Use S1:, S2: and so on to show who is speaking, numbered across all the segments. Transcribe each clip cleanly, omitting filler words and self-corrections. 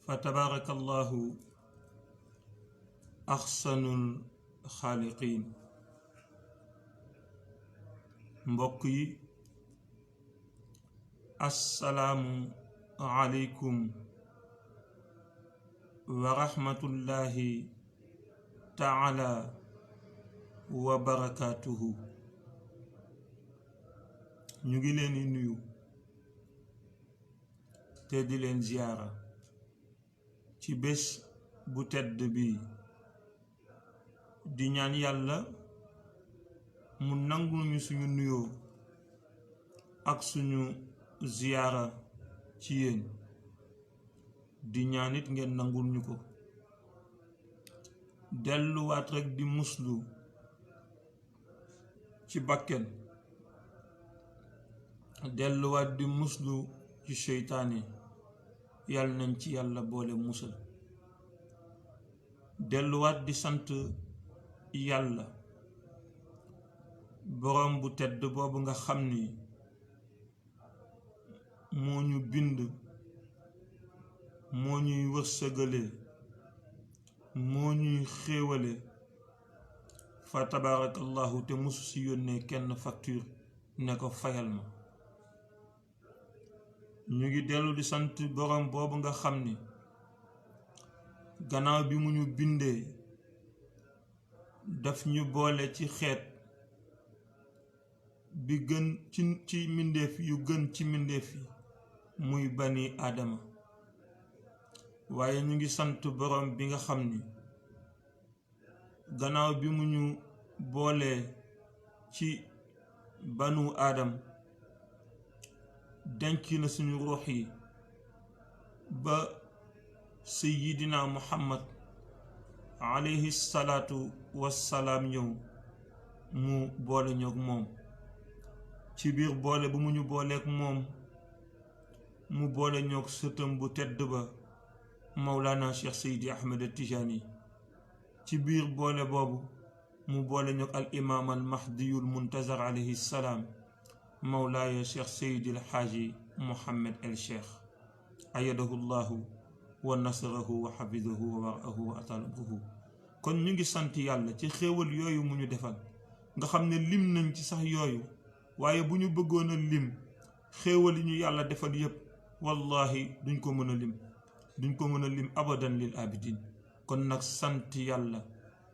S1: فتبارك الله أحسن الخالقين. mbokk yi assalaamu aleykum wa rahmatullahi taala wa barakaatuhu. ñu ngi leen di nuyu te di leen ziyaara ci bés bu tedd bi di ñaan yàlla mu nangul ñu suñu nuyoo ak suñu ziyaara ci yéen, di ñaanit ngeen nangul ñu ko. delluwaat rekk di muslu ci bakken, delluwaat di muslu ci seytaane, yàlla nañ ci yàlla boole musal. delluwaat di sant yàlla boroom bu tedd boobu nga xam ni moo ñu bind, moo ñuy wërsëgale, moo ñuy xéewale fa tabarakallahu, te musu si yónnee kenn facture ne ko fayal ma. ñu ngi dellu di sant boroom boobu nga xam ni gannaaw bi mu ñu bindee daf ñu boole ci xeet bi gën ci mbindeef yu gën ci mbindeef yi, muy bani aadama. waaye ñu ngi sant boroom bi nga xam ni gannaaw bi mu ñu boolee ci banu aadam denc na suñu ruux yi ba sayyidina muhammad alayhi salaatu wassalaam ñëw mu boole ñoog moom. ci biir boole bu mu ñu booleek moom mu boole ñoog sëtam bu tedd ba Mawlana Cheikh Seydi Ahmed Tijani. ci biir boole boobu mu boole ñoog al imaam al mahdiyul muntazar alayhi salaam Mawlaaya Cheikh Seydi al Xaaji Mohammed el Cheikh ayadahu llahu wa nasarahu wa xafidahu wa waraahu wa atalabuhu. kon ñu ngi sant yàlla ci xéewal yooyu mu ñu defal, nga xam ne lim nañ ci sax yooyu, waaye bu ñu bëggoon a lim xéewal yi ñu yàlla defal yépp wallahi duñ ko mën a lim abadan lil abidin. kon nag sant yàlla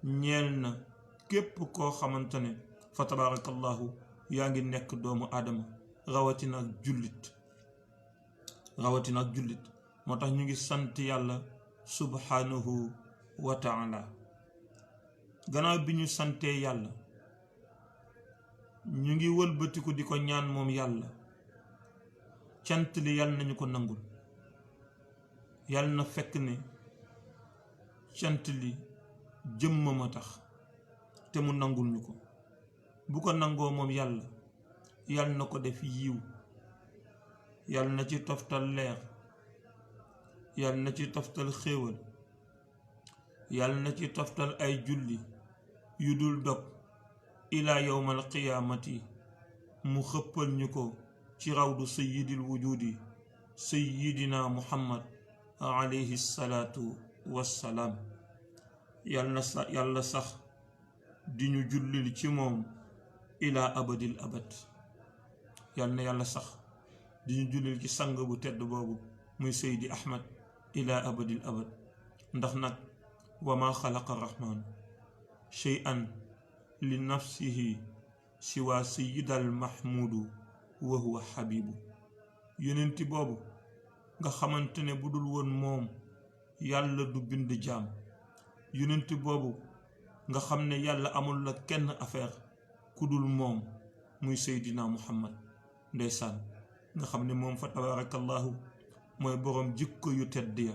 S1: ñeel na képp koo xamante ne fa tabarakallahu yaa ngi nekk doomu aadama, rawatina ak jullit. moo tax ñu ngi sant yàlla subhanahu wa taala. gannaaw bi ñu santee yàlla ñu ngi wëlbatiku di ko ñaan moom yàlla cant li yàlla nañu ko nangul. yàlla na fekk ne cant li jëmmam a tax te mu nangul ñu ko. bu ko nangoo moom yàlla na ko def yiw, yàlla na ci toftal leer, yàlla na ci toftal xéewal, yàlla na ci toftal ay julli yu dul dog ilaa yawmal qiyaamati. mu xëppal ñu ko ci rawdu sayyidil wujudi sayyidina muhammad alayhi salaatu wassalaam. yàlla sax di ñu jullil ci moom ilaa abadil abad. yàlla na yàlla sax di ñu jullil ci sang bu tedd boobu muy Seydi Ahmad ilaa abadil abad. ndax nag wa ma xalaqa rahmaan shay'an li nafsihi siwa sayyidal mahmudu wa huwa habibu. yonenti boobu nga xamante ne bu dul woon moom yàlla du bind jaam. yonenti boobu nga xam ne yàlla amul la kenn affaire ku dul moom muy Seydina Muhammad. ndeysaan nga xam ne moom fa tabarakallahu mooy boroom jikko yu tedd ya,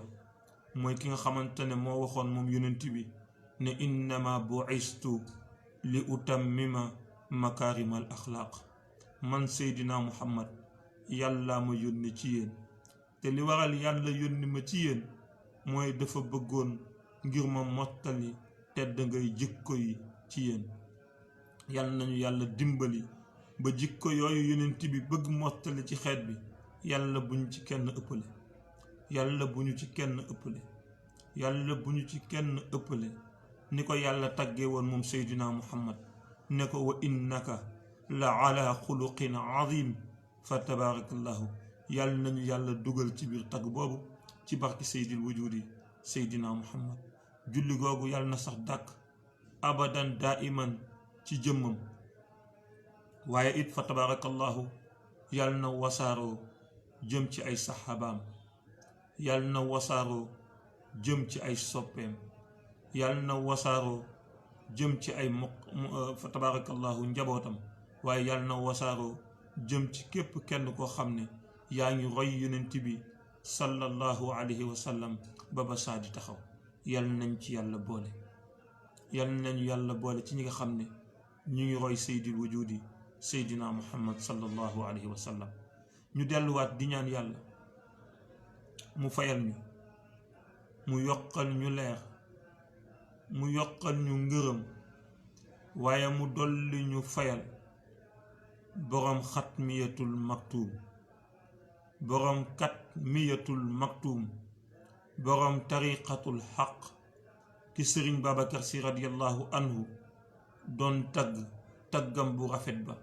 S1: mooy ki nga xamante ne moo waxoon moom yonent bi ne innama bu'istu li utammima makaarimal axlaaq. man Seydina Muhammad yàlla ma yónni ci yéen, te li waral yàlla yónni ma ci yéen mooy dafa bëggoon ngir ma mottali tedd ngay jikko yi ci yéen. yàlla nañu yàlla dimbali ba jikko yooyu yonent bi bëgg mottali ci xeet bi yàlla buñ ci kenn ëppale. yàlla bu ñu ci kenn ëppale yàlla bu ñu ci kenn ëppale ni ko yàlla tàggee woon moom seydina muhammad ne ko wa innaka la ala xuluqin azim fa tabarakallahu yàlla nañu yàlla dugal ci biir tagg boobu ci barki seydil wujudi seydina muhammad julli googu yàlla na sax dàkk abadan daiman ci jëmmam waaye it fa tabarakallahu yàlla na wasaaroo jëm ci ay saxaabaam yàlla na wasaaroo jëm ci ay soppeem yàlla na wasaaroo jëm ci ay fa tabarakallahu njabootam waaye yàlla na wasaaroo jëm ci képp kenn koo xam ne yaa ngi roy yonent bi sallallahu alayhi wa sallam ba ba saa di taxaw yàlla nañ ci yàlla boole yàlla nañu yàlla boole ci ñi nga xam ne ñu ngi roy sayyidil wujudi seydina muhammad sallallahu alayhi wa sallam ñu delluwaat di ñaan yàlla mu fayal ñu mu yokkal ñu leer mu yokkal ñu ngërëm waaye mu dolli ñu fayal boroom xatmiyatul maktuum boroom katmiyatul maktuum boroom tariqatul xaq ki sëriñ Babacar Si radiyallahu anhu doon taggam bu rafet ba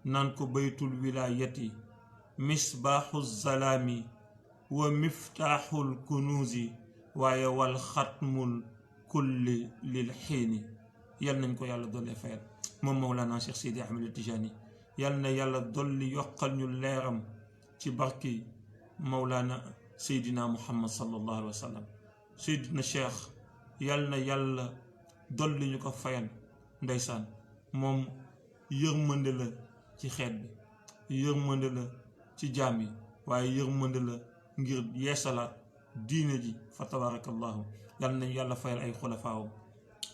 S1: naan ko baytul wilaayati misbaaxu zalaami wa miftaaxul kunuuzi waaye wal xatmul kulli lil xiini yal nañ ko yàlla dolli fayal moom Mawlana Cheikh Seydi Ahmed Tijani yal na yàlla dolli yokkal ñu leeram ci barki Mawlana Seydina Muhammad sallallahu alayhi wa sallam Seydina Cheikh yal na yàlla dolli ñu ko fayal ndeysaan moom yërmande la ci xeet bi yërmande la ci jaam yi waaye yërmande la ngir yeesalaat diine ji fa tabarakallahu yal nañu yàlla fayal ay xulafaawam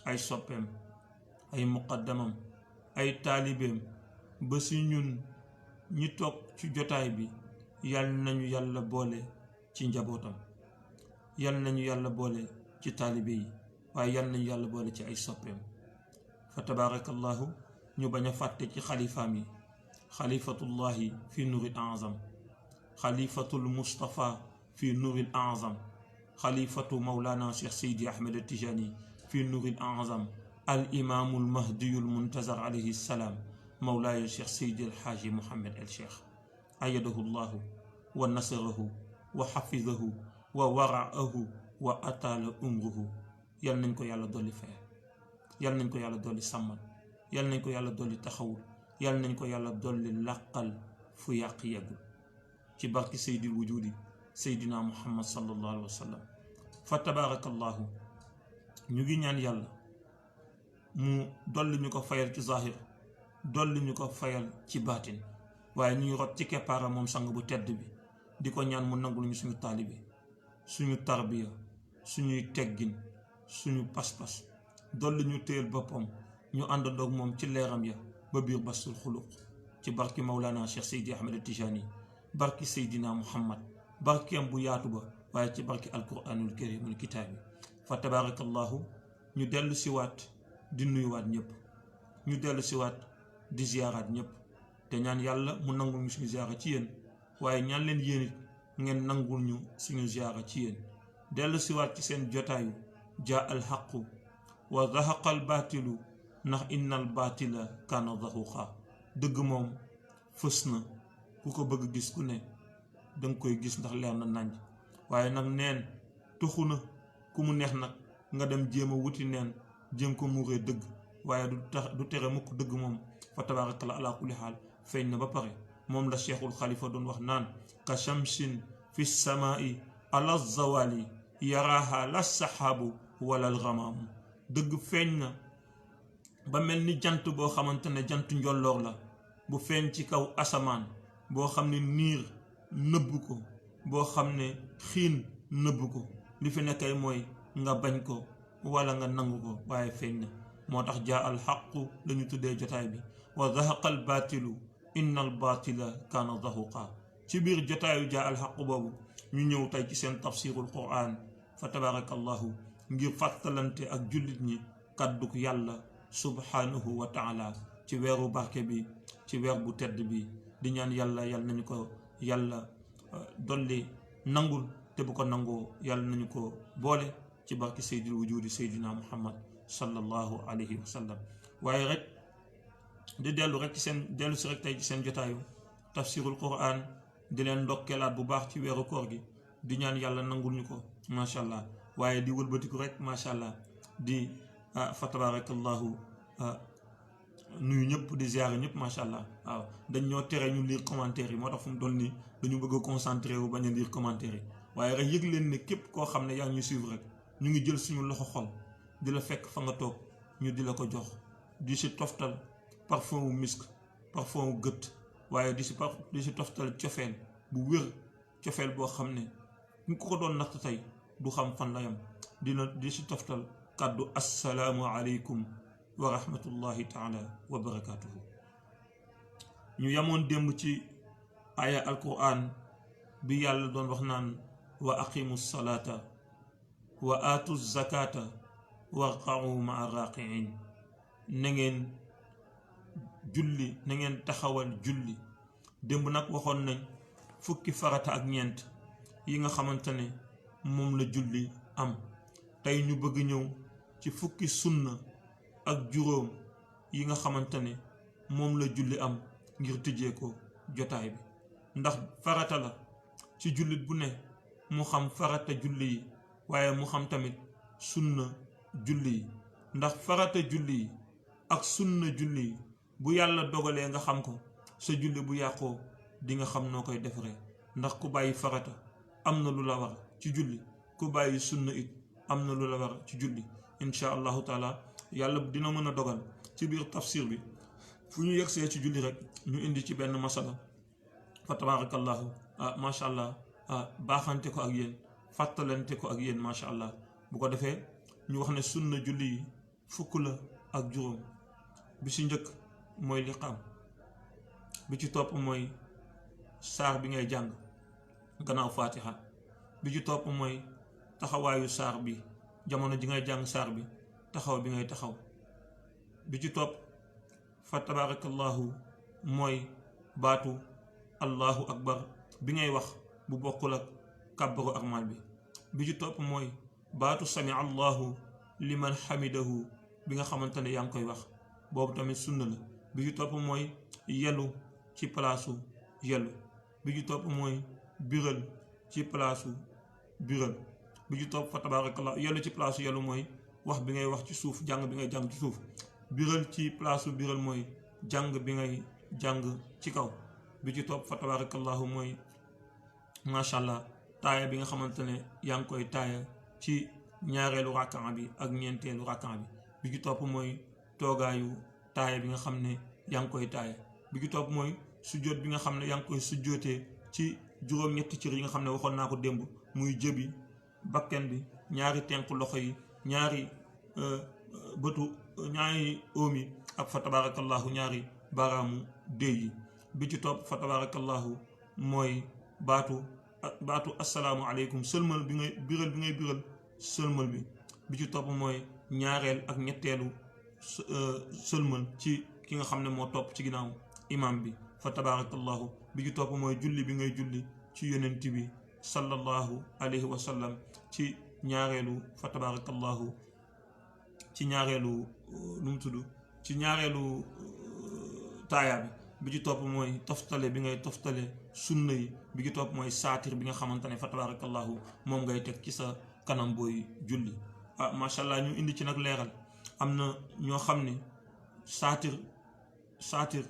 S1: ay soppeem ay muqaddamam ay taalibeem ba si ñun ñi toog ci jotaay bi yal nañu yàlla boole ci njabootam yal nañu yàlla boole ci taalibe yi waaye yal nañu yàlla boole ci ay soppeem fa tabarakallahu ñu bañ a fàtte ci xalifaam yi xalifatullahi fi nuril azam xalifatul mustafa fi nuril azam xalifatu mawlana cheikh seydi ahmed tijani fi nuril azam al imaamu al mahdiyu al muntazar alayhi salaam mawlaaya cheikh seydi al xaaji muhammad el cheikh ayadahu llahu wa nasarahu wa xafidahu wa waraahu wa ataala umruhu yal nañ ko yàlla dolli fayal yal nañ ko yàlla dolli sàmmal yal nañ ko yàlla dolli taxawul yal nañ ko yàlla dolli làqal fu yàq yeggul ci barki seydil wujudi seydina muhammad sallallahu alayhi wa sallam fa tabarakallahu ñu ngi ñaan yàlla mu dolli ñu ko fayal ci zahir dolli ñu ko fayal ci baatin waaye ñuy rot ci keppaara moom sang bu tedd bi di ko ñaan mu nangul ñu suñu taalibe suñu tarbiya suñuy teggin suñu pas-pas dolli ñu téyel boppam ñu àndandoog moom ci leeram ya ba biir basul xuluq ci barki Mawlana Cheikh Seydi Ahmed Tijani barki Seydina Muhammad barkeem bu yaatu ba waaye ci barki alquranul karimul kitaabi fa tabarakallahu ñu dellu siwaat di nuyuwaat ñëpp ñu dellu siwaat di ziyaaraat ñëpp te ñaan yàlla mu nangul ñu suñu ziyaara ci yéen waaye ñaan leen yéen it ngeen nangul ñu suñu ziyaara ci yéen dellu siwaat ci seen jotaayu jaa al xaqu wa zahaqa al baatilu ndax innal baatila kaana zahuqa dëgg moom fës na ku ko bëgg gis ku ne danga koy gis ndax leer na nañ waaye nag neen tuxu na ku mu neex nag nga dem jéem a wuti neen jéem ko muuree dëgg waaye du tere mukk dëgg moom fa tabarakallah ala kulli xaal feeñ na ba pare moom la cheikhul xalifa doon wax naan ka shamsin fi samaai ala zawali yaraha la saxaabu wala alxamaamu dëgg feeñ na ba mel ni jant boo xamante ne jant njolloor la bu feeñ ci kaw asamaan boo xam ne niir nëbb ko boo xam ne xiin nëbb ko li fi nekkay mooy nga bañ ko wala nga nangu ko waaye feeñ na moo tax jaa al xaqu lañu tuddee jotaay bi wa zahaqa al baatilu inna al baatila kaana zahuqa ci biir jotaayu jaa al xaqu boobu ñu ñëw tey ci seen tafsirul quran fa tabarakallahu ngir fàttalante ak jullit ñi kàdduk yàlla subhanahu wa taala ci weeru barke bi ci weer bu tedd bi di ñaan yàlla nañu ko yàlla dolli nangul te te bu ko nangoo yàlla nañu ko boole ci barki sayyidil wujudi sayyidina muhammad sallallahu alayhi wa sallam. waaye rek di dellu rek ci seen dellu si rek tey ci seen jotaayu tafsirul quran di leen ndokkeelaat bu baax ci weeru koor gi di ñaan yàlla nangul ñu ko macha allah. waaye di wëlbatiku rek macha allah di fa tabarakallahu nuyu ñëpp di ziare ñëpp macha allah. waaw dañ ñoo tere ñu lire commentaire yi moo tax fu mu toll nii dañu bëgg a concentré wu bañ a lire commentaire yi. waaye rek yëg leen ne képp koo xam ne yaa ngi ñu suivre rek ñu ngi jël suñu loxo xol di la fekk fa nga toog ñu di la ko jox di si toftal parfum wu misk parfum wu gët waaye di si toftal cofeel bu wér cofeel boo xam ne ñu ko doon natt tey du xam fan la yam di si toftal kàddu assalaamu aleykum wa rahmatullahi taala wa barakatuhu. ñu yamoon démb ci aya alquran bi yàlla doon wax naan wa aqimu salata wa aatu zakata warqa'u ma'a raqi'in. na ngeen julli na ngeen taxawal julli. démb nag waxoon nañ fukki farata ak ñeent yi nga xamante ne moom la julli am. tey ñu bëgg ñëw ci fukki sunna ak juróom yi nga xamante ne moom la julli am ngir tëjee ko jotaay bi. ndax farata la ci jullit bu ne mu xam farata julli yi waaye mu xam tamit sunna julli yi. ndax farata julli yi ak sunna julli yi bu yàlla dogalee nga xam ko sa julli bu yàqoo di nga xam noo koy defaree. ndax ku bàyyi farata am na lu la war ci julli, ku bàyyi sunna it am na lu la war ci julli. insha allahu taala yàlla dina mën a dogal ci biir tafsir bi fu ñu yegsee ci julli rek ñu indi ci benn masala fa tabarakallahu macha allah baaxante ko ak yéen fàttalante ko ak yéen macha allah. bu ko defee ñu wax ne sunna julli yi fukk la ak juróom. bi ci njëkk mooy liqaam, bi ci topp mooy saar bi ngay jàng gannaaw fatiha, bi ci topp mooy taxawaayu saar bi jamono ji ngay jàng saar bi taxaw bi ngay taxaw, bi ci topp fa tabarakallahu mooy baatu allahu akbar bi ngay wax bu bokkul ak kàbbaru armal bi ci topp mooy baatu sami allahu liman hamidahu bi nga xamante ne yaa ngi koy wax boobu tamit sunna la. bi ci topp mooy yelu ci palaasu yelu, bi ci topp mooy biral ci palaasu biral, bi ci topp fa tabarakallahu yelu ci palaasu yelu mooy wax bi ngay wax ci suuf, jàng bi ngay jàng ci suuf. biral ci palaasu biral mooy jàng bi ngay jàng ci kaw. bi ci topp fa tabarakallahu mooy macha allah taaya bi nga xamante ne yaa ngi koy taaya ci ñaareelu rakkan bi ak ñeenteelu rakkan bi. bi ci topp mooy toogaayu taaya bi nga xam ne yaa ngi koy taaya. bi ci topp mooy sujjóot bi nga xam ne yaa ngi koy sujjóotee ci juróom-ñetti cër yi nga xam ne waxoon naa ko démb, muy jëbi, bakken bi, ñaari tenk loxo yi, ñaari bëtu, ñaari óom yi ak fa tabarakallahu ñaari baaraamu déy yi. bi ci topp fa tabarakallahu mooy baatu assalaamu aleykum, sëlmal bi ngay biral sëlmal bi. bi ci topp mooy ñaareel ak ñetteelu sëlmal ci ki nga xam ne moo topp ci ginnaaw imam bi fa tabarakallahu. bi ci topp mooy julli bi ngay julli ci yonent bi sallallahu alayhi wa sallam ci ñaareelu fa tabarakallahu ci ñaareelu nu mu tudd ci ñaareelu taaya bi ci topp mooy toftale bi ngay toftale sunna yi. bi ci topp mooy saatir bi nga xamante ne fa tabarakallahu moom ngay teg ci sa kanam booy julli. macha allah ñu indi ci nag leeral. am na ñoo xam ne saatir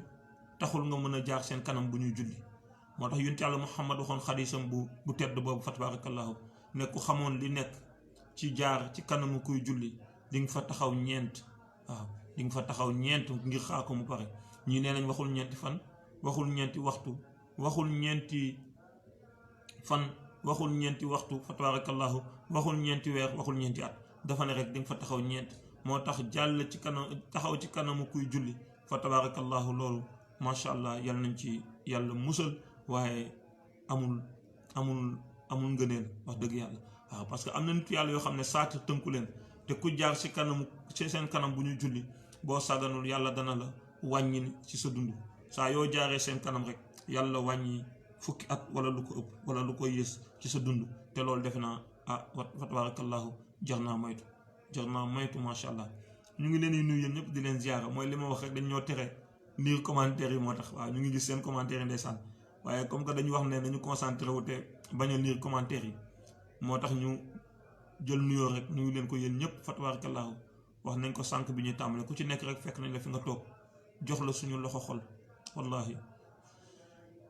S1: taxul nga mën a jaar seen kanam bu ñuy julli. moo tax yonent Yàlla Muhammad waxoon xadiisam bu tedd boobu fa tabarakallahu ne ku xamoon li nekk ci jaar ci kanamu kuy julli di nga fa taxaw ñeent. waaw di nga fa taxaw ñeent ngir xaar ko mu pare. ñii nee nañ waxul ñeenti fan, waxul ñeenti waxtu, waxul ñeenti fan, waxul ñeenti waxtu fa tabarakallahu, waxul ñeenti weer, waxul ñeenti at. dafa ne rek di nga fa taxaw ñeent. moo tax jàll ci kanam taxaw ci kanamu kuy julli fa tabarakallahu loolu macha allah yal nañ ci yàlla musal. waaye amul ngëneel wax dëgg yàlla. waaw parce que am na nit yàlla yoo xam ne saatir tënku leen, te ku jaar ci seen kanam bu ñuy julli boo sàgganul yàlla dana la wàññi ci sa dund. saa yoo jaaree seen kanam rek yàlla wàññi fukki at wala lu ko ëpp wala lu ko yées ci sa dund te loolu defe naa fa tabarakallahu jar naa moytu macha allah. ñu ngi leen di nuyu yéen ñëpp di leen ziara mooy li ma wax rek dañ ñoo tere lire commentaire yi moo tax waaw ñu ngi gis seen commentaire yi ndeysaan waaye comme que dañu wax ne nañu concentré wu te bañ a lire commentaire yi moo tax ñu jël nuyoo rek nuyu leen ko yéen ñëpp fa tabarakallahu wax nañ ko sànq bi ñuy tàmbale ku ci nekk rek fekk nañ la fi nga toog jox la suñu loxo xol wallahi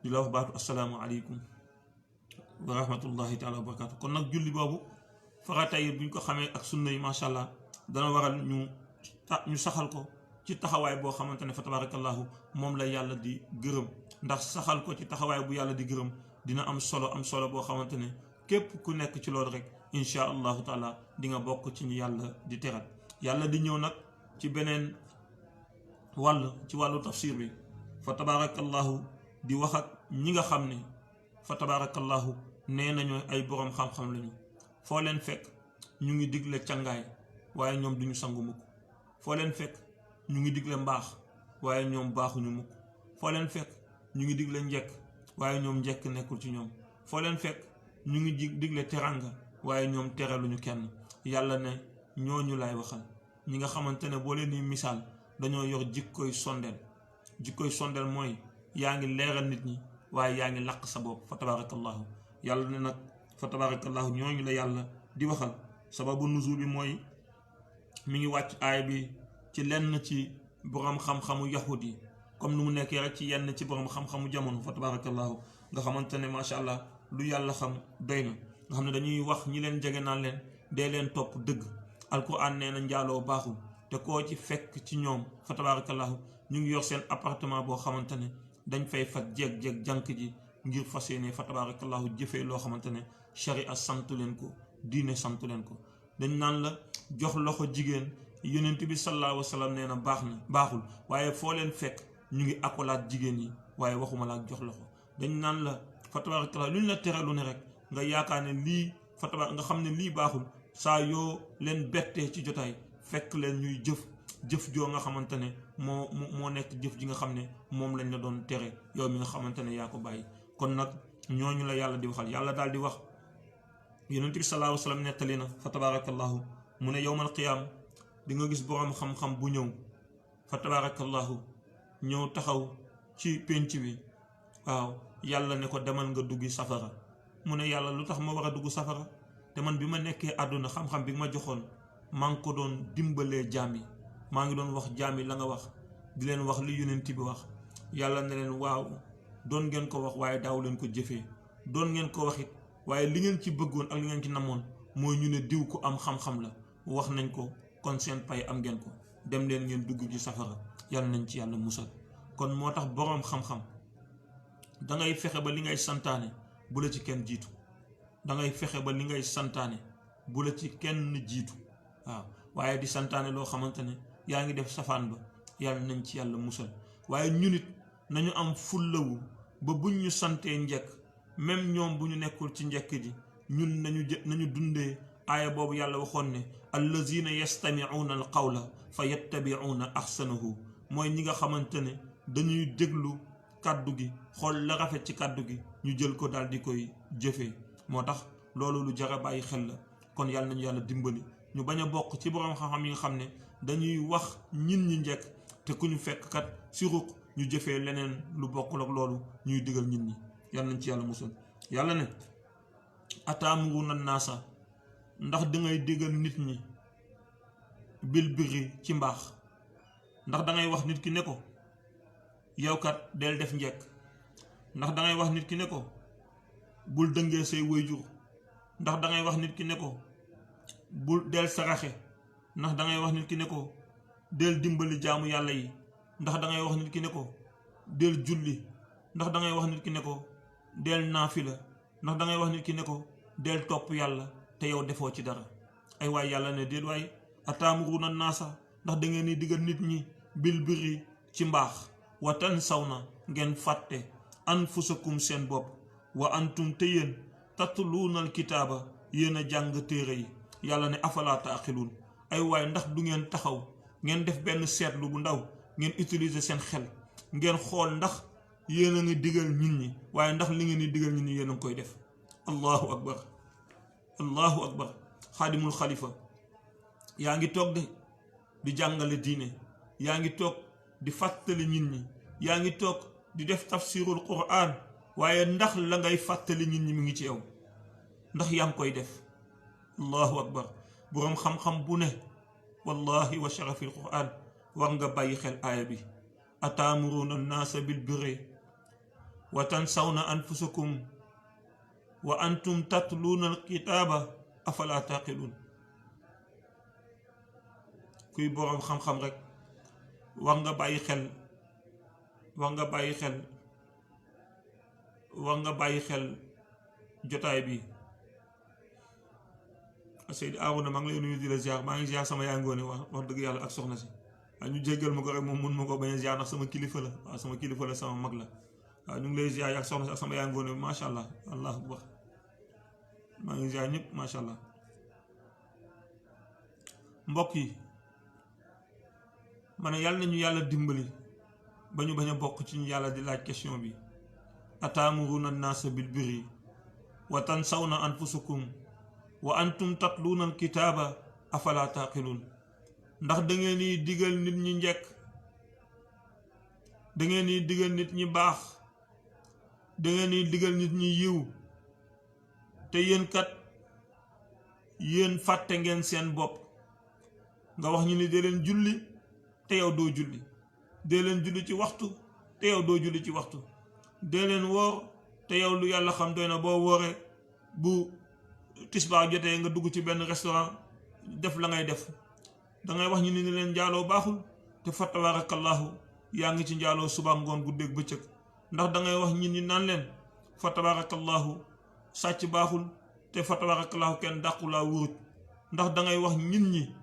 S1: di la wax baatu assalaamu aleykum wa rahmatullahi taala wa barakatu. kon nag julli boobu farata yi buñ ko xamee ak sunna yi macha allah dana waral ñu saxal ko ci taxawaay boo xamante ne fa tabarakallahu moom la yàlla di gërëm ndax saxal ko ci taxawaay bu yàlla di gërëm dina am solo boo xamante ne képp ku nekk ci loolu rek insha allahu taala di nga bokk ci ñu yàlla di teral. yàlla di ñëw nag ci beneen ci wàllu tafsir bi fa tabarakallahu di wax ak ñi nga xam ne fa tabarakallahu nee nañu ay boroom xam-xam lañu foo leen fekk ñu ngi digle càngaay waaye ñoom duñu sangu mukk foo leen fekk ñu ngi digle mbaax waaye ñoom baaxuñu mukk foo leen fekk ñu ngi digle njekk waaye ñoom njekk nekkul ci ñoom foo leen fekk ñu ngi digle teranga waaye ñoom teraluñu kenn. yàlla ne ñooñu lay waxal ñi nga xamante ne boo leen di misaal dañoo yor jikkoy sondeel mooy yaa ngi leeral nit ñi waaye yaa ngi laq sa bopp fa tabarakallahu. yàlla ne nag fa tabarakallahu ñooñu la yàlla di waxal. sababu nuzul bi mooy mi ngi wàcc aay bi ci lenn ci borom xam-xamu yahud yi comme nu mu nekkee rek ci yenn ci borom xam-xamu jamono fa tabarakallahu nga xamante ne macha allah lu yàlla xam doy na nga xam ne dañuy wax ñi leen jege naan leen dee leen topp dëgg. alquran nee na njaaloo baaxul te koo ci fekk ci ñoom fa tabarakallahu ñu ngi yor seen appartement boo xamante ne dañ fay fat jeeg jànk ji ngir fas yéene fa tabarakallahu jëfee loo xamante ne sharia santu leen ko diine santu leen ko. dañ naan la jox loxo jigéen yonent bi sallallahu alayhi wa sallam nee na baaxul waaye foo leen fekk ñu ngi akolaat jigéen yi waaye waxuma la ak jox loxo. dañ naan la fa tabarakallahu lu ñu la teralu ne rek nga yaakaar ne lii fa tabarak nga xam ne lii baaxul saa yoo leen bettee ci jotaay fekk leen ñuy jëf joo nga xamante ne moo nekk jëf ji nga xam ne moom lañ la doon tere yow mi nga xamante ne yaa ko bàyyi. kon nag ñooñu la yàlla di waxal. yàlla daal di wax yonent bi sallallahu alayhi wa sallam nettali na fa tabarakallahu mu ne yowmal qiyaam di nga gis boroom xam-xam bu ñëw fa tabarakallahu ñëw taxaw ci pénc bi waaw yàlla ne ko demal nga duggi safara. mu ne yàlla lu tax ma war a dugg safara te man bi ma nekkee àdduna xam-xam bi ma joxoon maa ngi ko doon dimbalee jaam yi maa ngi doon wax jaam yi la nga wax di leen wax li yonent bi wax. yàlla ne leen waaw doon ngeen ko wax waaye daaw leen ko jëfee doon ngeen ko wax it waaye li ngeen ci bëggoon ak li ngeen ci namoon mooy ñu ne diw ko am xam-xam la wax nañ ko kon seen pay am ngeen ko dem leen ngeen dugg ci safara yàlla nañ ci yàlla musal. kon moo tax boroom xam-xam dangay fexe ba li ngay santaane bu la ci kenn jiitu dangay fexe ba li ngay santaane bu la ci kenn jiitu waaw waaye di santaane loo xamante ne yaa ngi def safaan ba yàlla nañ ci yàlla musal. waaye ñu nit nañu am fullawu ba buñ ñu santee njekk même ñoom bu ñu nekkul ci njekk ji ñun nañu dundee aaya boobu yàlla waxoon ne allazina yastami'una al qawla fa yattabi'una ahsanahu mooy ñi nga xamante ne dañuy déglu kàddu gi xool la rafet ci kàddu gi ñu jël ko daal di koy jëfee. moo tax loolu lu jar a bàyyi xel la. kon yàlla nañu yàlla dimbali ñu bañ a bokk ci borom xam-xam yi nga xam ne dañuy wax ñin ñi njekk te ku ñu fekk kat si ruq ñu jëfee leneen lu bokkul ak loolu ñuy digal nit ñi. yàlla nañ ci yàlla musal. yàlla ne ataamuruna naasa ndax dangay digal nit ñi bil birri ci mbaax ndax dangay wax nit ki ne ko yow kat del def njekk ndax dangay wax nit ki ne ko bul dëngee say waajur ndax dangay wax nit ki ne ko bul del saraxe ndax dangay wax nit ki ne ko del dimbali jaamu yàlla yi ndax dangay wax nit ki ne ko del julli ndax dangay wax nit ki ne ko del naafila ndax dangay wax nit ki ne ko del topp yàlla te yow defoo ci dara. ay waay yàlla ne déet waay ataamuruna naasa ndax da ngeen di digal nit ñi bil birri ci mbaax wa tansawna ngeen fàtte anfusakum seen bopp wa antum te yéen tatluuna al kitaaba yéen a jàng téere yi. yàlla ne afala taaxiluun ay waay ndax du ngeen taxaw ngeen def benn seetlu bu ndaw ngeen utiliser seen xel ngeen xool ndax yéen a ngi digal nit ñi waaye ndax li ngeen di digal nit ñi yéen a ngi koy def. allahu akbar allahu akbar. xaadimul xalifa yaa ngi toog di jàngale diine, yaa ngi toog di fàttali nit ñi, yaa ngi toog di def tafsirul quran, waaye ndax la ngay fàttali nit ñi mi ngi ci yow, ndax yaa ngi koy def. allahu akbar. boroom xam-xam bu ne wallahi wa sharafil quran war nga bàyyi xel aaya bi. ataamuruuna annaasa bil birri wa tansawna anfusakum wa antum tatluuna alkitaaba afala taqiluun. kuy boroom xam-xam rek war nga bàyyi xel jotaay bi. Seydi Arouna maa ngi lay nuyu di la ziar, maa ngi ziar sama yaay Ngoone wax dëgg yàlla ak soxna si. waaw ñu jéggal ma ko rek moom mun ma ko bañ a ziar ndax sama kilifa la. waaw sama kilifa la, sama mag la. waaw ñu ngi lay ziar ak soxna si ak sama yaay Ngoone macha allah. allah akbar. maa ngi ziar ñëpp macha allah. mbokk yi ma ne yàlla nañu yàlla dimbali ba ñu bañ a bokk ci ñu yàlla di laaj question bi. ataamuruuna annaasa bil birri wa tansawna anfusakum wa antum tatluuna alkitaaba afala taqiluun. ndax da ngeen di digal nit ñi njekk, da ngeen di digal nit ñi baax, da ngeen di digal nit ñi yiw, te yéen kat yéen fàtte ngeen seen bopp. nga wax ñu ni dee leen julli te yow doo julli, dee leen julli ci waxtu te yow doo julli ci waxtu, dee leen woor te yow lu yàlla xam doy na boo wooree bu tisbaar jotee nga dugg ci benn restaurant def la ngay def. dangay wax ñu ni leen njaaloo baaxul te fa tabarakallahu yaa ngi ci njaaloo suba ngoon guddeeg bëccëg. ndax dangay wax ñi ni naan leen fa tabarakallahu sàcc baaxul te fa tabarakallahu kenn dàqulaa wuruj. ndax dangay wax nit ñi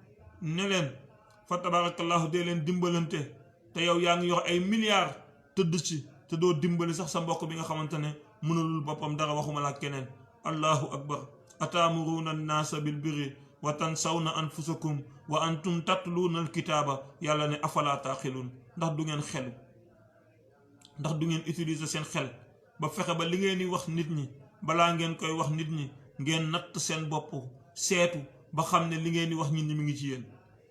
S1: ne leen fa tabarakallahu dee leen dimbalante te yow yaa ngi yor ay milliards tëdd ci te doo dimbali sax sa mbokk bi nga xamante ne mënulul boppam dara, waxuma la keneen. allahu akbar. ataamuruuna annaasa bil birri wa tansawna anfusakum wa antum tatluuna alkitaaba. yàlla ne afala taqiluun. ndax du ngeen xelu, ndax du ngeen utiliser seen xel ba fexe ba li ngeen di wax nit ñi balaa ngeen koy wax nit ñi ngeen natt seen bopp seetu ba xam ne li ngeen di wax nit ñi mi ngi ci yéen.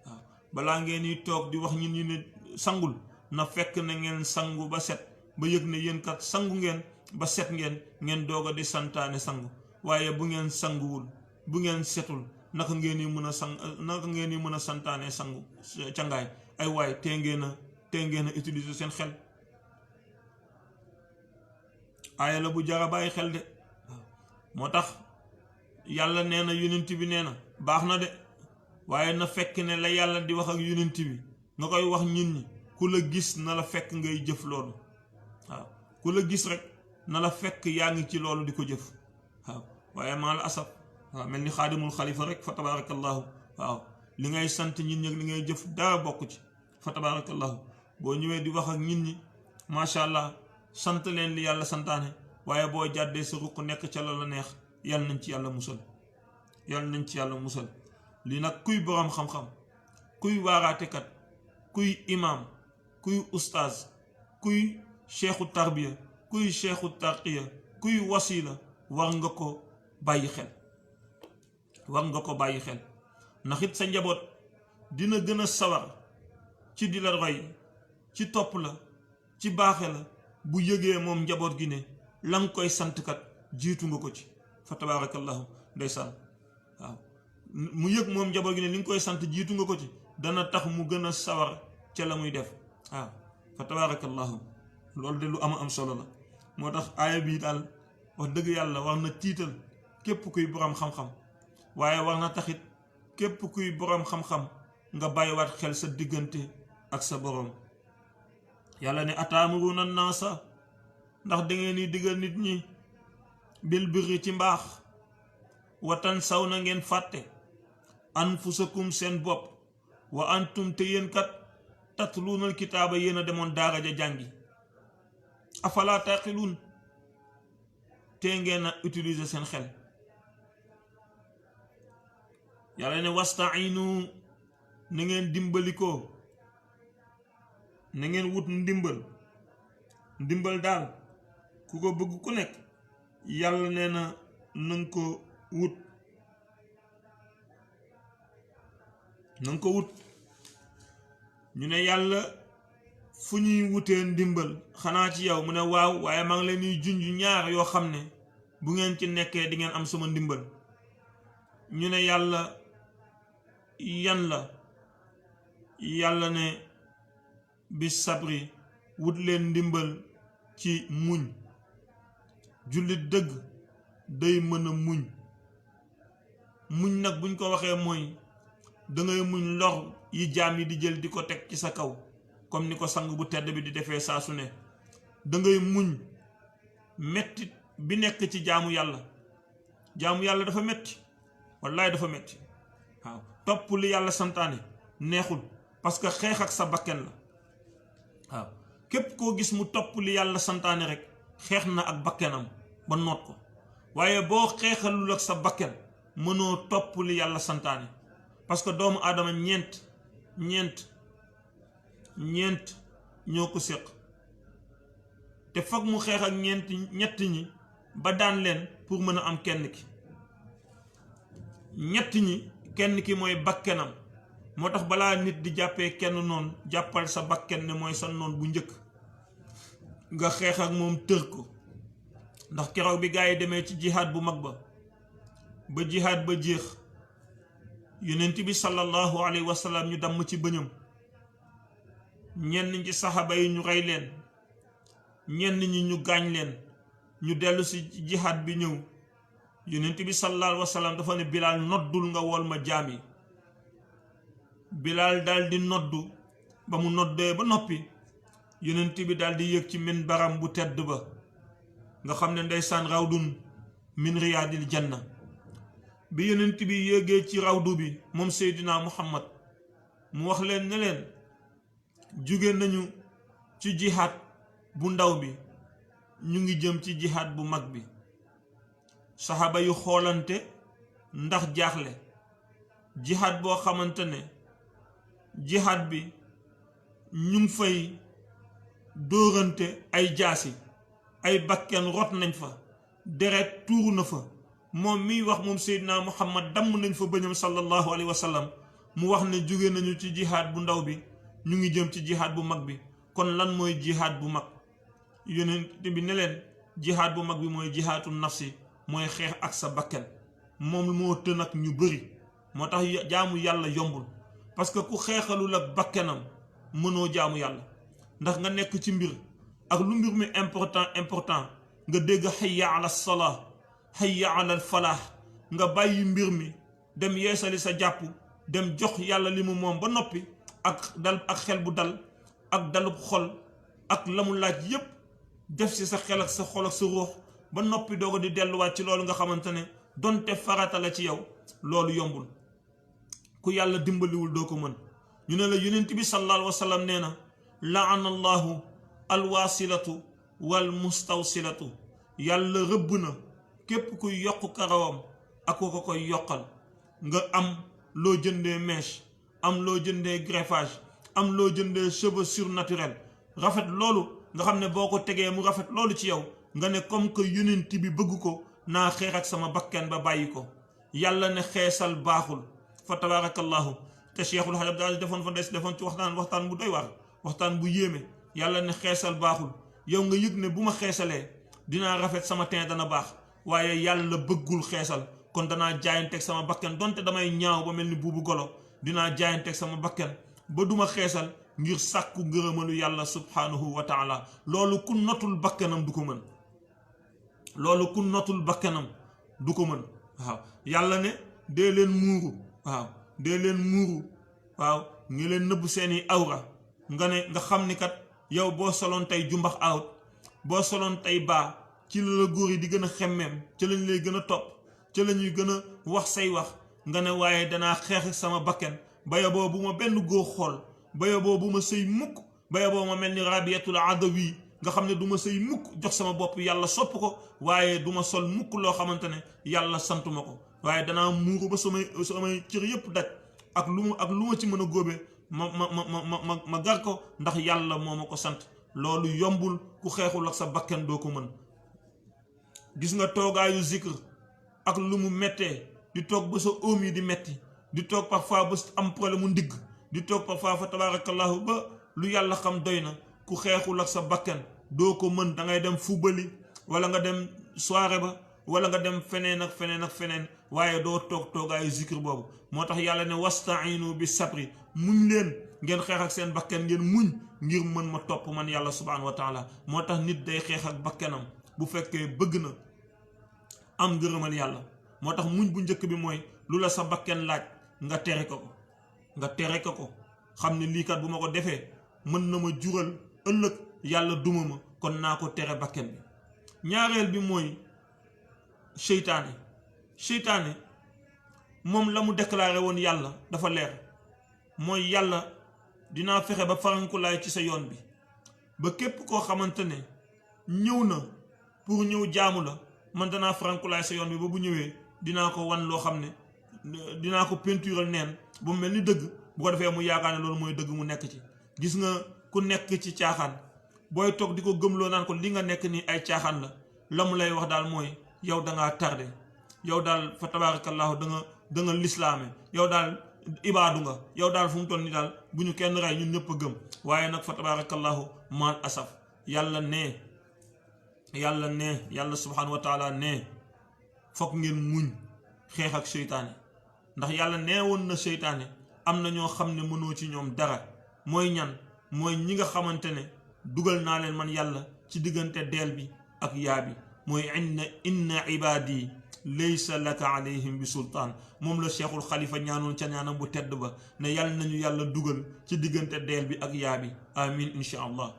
S1: waaw balaa ngeen di toog di wax nit ñi ne sangul, na fekk na ngeen sangu ba set ba yëg ne yéen kat sangu ngeen ba set ngeen doog a di santaane sangu. waaye bu ngeen sanguwul, bu ngeen setul, naka ngeen di mën a santaane sangu cangaay. ay waay tee ngeen a utiliser seen xel. aaya la bu jara bàyyi xel de. moo tax yàlla nee na yonent bi nee na baax na de, waaye na fekk ne la yàlla di wax ak yonent bi nga koy wax nit ñi, ku la gis na la fekk ngay jëf loolu. waaw ku la gis rek na la fekk yaa ngi ci loolu di ko jëf. waaw waaye maa la asaf, waaw mel ni xaadimul xalifa rek fa tabarakallahu. waaw li ngay sant nit ñi li ngay jëf dara bokk ci fa tabarakallahu. boo ñëwee di wax ak nit ñi macha allah sant leen li yàlla santaane, waaye boo jàddee sa ruq nekk ca la neex, yàlla nañ ci yàlla musal, yàlla nañ ci yàlla musal. lii nag kuy boroom xam-xam, kuy waaraatekat, kuy imaam, kuy ustaaz, kuy cheikhu tarbiya, kuy cheikhu tarqiya, kuy wasila war nga ko bàyyi xel, war nga ko bàyyi xel. ndax it sa njaboot dina gën a sawar ci di la roy, ci topp la, ci baaxe la bu yëgee moom njaboot gi ne la nga koy sant kat jiitu nga ko ci fa tabarakallahu. ndeysaan waaw mu yëg moom njaboot gi ne li nga koy sant jiitu nga ko ci, dana tax mu gën a sawar ca la muy def. waaw fa tabarakallahu. loolu de lu am solo la. moo tax aaya bii daal wax dëgg yàlla war na tiital képp kuy boroom xam-xam, waaye war na taxit képp kuy boroom xam-xam nga bàyyiwaat xel sa diggante ak sa boroom. yàlla ne ataamuruuna naasa, ndax da ngeen di digal nit ñi bil birri ci mbaax, wa tansawna ngeen fàtte anfusakum seen bopp, wa antum te yéen kat tatluunal kitaaba yéen a demoon daara ja jàngi. afala taqiluun. te ngeen a utiliser seen xel. yàlla ne wastainu, na ngeen dimbalikoo, na ngeen wut ndimbal ndimbal daal ku ko bëgg ku nekk yàlla nee na nanga ko wut ñu ne yàlla fu ñuy wutee ndimbal xanaa ci yow mu ne waaw waaye maa ngi leen di junj ñaar yoo xam ne bu ngeen ci nekkee di ngeen am sama ndimbal ñu ne yàlla yan la yàlla ne bi sabri wut leen ndimbal ci muñ jullit dëgg day mën a muñ nag buñ ko waxee mooy dangay muñ lor yi jaam yi di jël di ko teg ci sa kaw comme ni ko sang bu tedd bi di defee saa su ne dangay muñ metti bi nekk ci jaamu yàlla dafa metti wallaay dafa metti waaw topp li yàlla santaane neexul parce que xeex ak sa bakken la waaw képp koo gis mu topp li yàlla santaane rek xeex na ak bakkenam ba noot ko waaye boo xeexalul ak sa bakken mënoo topp li yàlla santaane parce que doomu aadama ñeent ñoo ko séq te foog mu xeex ak ñett ñi ba daan leen pour mën a am kenn ki ñett ñi kenn ki mooy bakkenam moo tax balaa nit di jàppee kenn noonu jàppal sa bakken ne mooy sa noon bu njëkk nga xeex ak moom tër ko ndax keroog bi gaa yi demee ci jihaad bu mag ba jihaad ba jeex yonent bi sallallahu alayhi wa sallam ñu damm ci bëñam ñenn ci saxaaba yi ñu rey leen ñenn ñi ñu gaañ leen ñu dellu si jihaad bi ñëw yonent bi sallallahu alayhi wa sallam dafa ne Bilaal noddul nga wol ma jaam yi Bilaal daal di noddu ba mu noddee ba noppi yonent bi daal di yëg ci minbaram bu tedd ba nga xam ne ndeysaan rawdun min riyaadil janna bi yonent bi yéegee ci rawdu bi moom Seydina Muhammad mu wax leen ne leen jóge nañu ci jihaad bu ndaw bi ñu ngi jëm ci jihaad bu mag bi saxaaba yu xoolante ndax jaaxle jihaad boo xamante ne jihaad bi ñu ngi fay dóorante ay jaasi ay bakken rot nañ fa deret tuuru na fa moom miy wax moom Seydina Muhammad damm nañ fa bëñam sallallahu alayhi wa sallam mu wax ne jóge nañu ci jihaad bu ndaw bi ñu ngi jëm ci jihaad bu mag bi kon lan mooy jihaad bu mag yonent bi ne leen jihaad bu mag bi mooy jihaatu nafsi mooy xeex ak sa bakken moom moo tën ak ñu bëri moo tax jaamu yàlla yombul parce que ku xeexalul ak bakkenam mënoo jaamu yàlla ndax nga nekk ci mbir ak lu mbir mi important nga dégg hayya ala salaa hayya ala falaax nga bàyyi mbir mi dem yeesali sa jàpp dem jox yàlla li mu moom ba noppi ak xel bu dal ak dalub xol ak la mu laaj yépp def ci sa xel ak sa xol ak sa ruux ba noppi dooga di delluwaat ci loolu nga xamante ne donte farata la ci yow loolu yombul ku yàlla dimbaliwul doo ko mën ñu ne la yonent bi sallallahu alayhi wa sallam nee na laana allahu alwasilatu wal mustawsilatu yàlla rëbb na képp kuy yokk karawam ak ko koy yokkal nga am loo jëndee mèche am loo jëndee greffage am loo jëndee cheveux surnaturel rafet loolu nga xam ne boo ko tegee mu rafet loolu ci yow nga ne comme que yonent bi bëgg ko naa xeex ak sama bakken ba bàyyi ko yàlla ne xeesal baaxul fa tabarakallahu te cheikhul xajab daal defoon ci waxtaan bu doy waar waxtaan bu yéeme yàlla ne xeesal baaxul yow nga yëg ne bu ma xeesalee dinaa rafet sama teint dana baax waaye yàlla bëggul xeesal kon danaa jaayanteeg sama bakken donte damay ñaaw ba mel ni buubu golo dinaa jaayanteeg sama bakken ba duma xeesal ngir sàkku ngërëmalu yàlla subhanahu wa taala loolu ku notul bakkenam du ko mën waaw yàlla ne dee leen muuru waaw ngi leen nëbb seeni awra nga xam ni kat yow boo soloon tey jumbax awut boo soloon tey baa ci la góor yi di gën a xemmeem ci lañ lay gën a topp ci la ñuy gën a wax say wax nga ne waaye danaa xeex sama bakken baya boo bu ma benn góor xool baya boo bu ma sëy mukk baya boo ma mel ni rabiatul adawi nga xam ne du ma sëy mukk jox sama bopp yàlla sopp ko waaye du ma sol mukk loo xamante ne yàlla santuma ko waaye danaa muuru ba samay cër yépp daj ak lu ma ci mën a góobee ma gar ko ndax yàlla moo ma ko sant loolu yombul ku xeexul ak sa bakkan doo ko mën. gis nga toogaayu zikr ak lu mu mettee di toog ba sa oom yi di metti di toog parfois ba am problème mu ndigg di toog parfois fa tabarakallahu ba lu yàlla xam doy na ku xeexul ak sa bakkan doo ko mën. da ngay dem fubali wala nga dem soirée ba wala nga dem feneen ak feneen ak feneen waaye doo toog toogaayu zikr boobu. moo tax yàlla ne wastainu bi sabri, muñ leen ngeen xeex ak seen bakkan ngeen muñ ngir mën ma topp man yàlla subhanahu wa taala. moo tax nit day xeex ak bakkanam bu fekkee bëgg na am ngërëmal yàlla. moo tax muñ bu njëkk bi mooy lu la sa bakkan laaj nga tere ko xam ne lii kat bu ma ko defee mën na ma jural ëllëg yàlla duma ma, kon naa ko tere bakkan bi. ñaareel bi mooy seytaane moom la mu déclaré woon yàlla dafa leer, mooy yàlla dinaa fexe ba farankulaay ci sa yoon bi ba képp koo xamante ne ñëw na pour ñëw jaamu la, man danaa farankulaay sa yoon bi ba bu ñëwee dinaa ko wan loo xam ne dinaa ko peintural neen ba mu mel ni dëgg, bu ko defee mu yaakaar ne loolu mooy dëgg mu nekk ci. gis nga ku nekk ci caaxaan booy toog di ko gëmloo naan ko li nga nekk nii ay caaxaan la mu lay wax daal mooy yow dangaa tardé, yow daal fa tabarakallahu da nga lislaame, yow daal ibaadu nga, yow daal fu mu toll ni daal bu ñu kenn rey ñun ñëpp a gëm. waaye nag fa tabarakallahu mal asaf yàlla subhanahu wa taala ne fokk ngeen muñ xeex ak seytaane. ndax yàlla nee woon na seytaane am na ñoo xam ne mënoo ci ñoom dara. mooy ñan? mooy ñi nga xamante ne dugal naa leen man yàlla ci diggante deel bi ak yaa bi. mooy inna ibaadi laysa laka alayhim bi sultaan. moom la cheikhul xalifa ñaanoon ca ñaanam bu tedd ba ne yàlla nañu yàlla dugal ci diggante deel bi ak yaa bi, amin insha allah.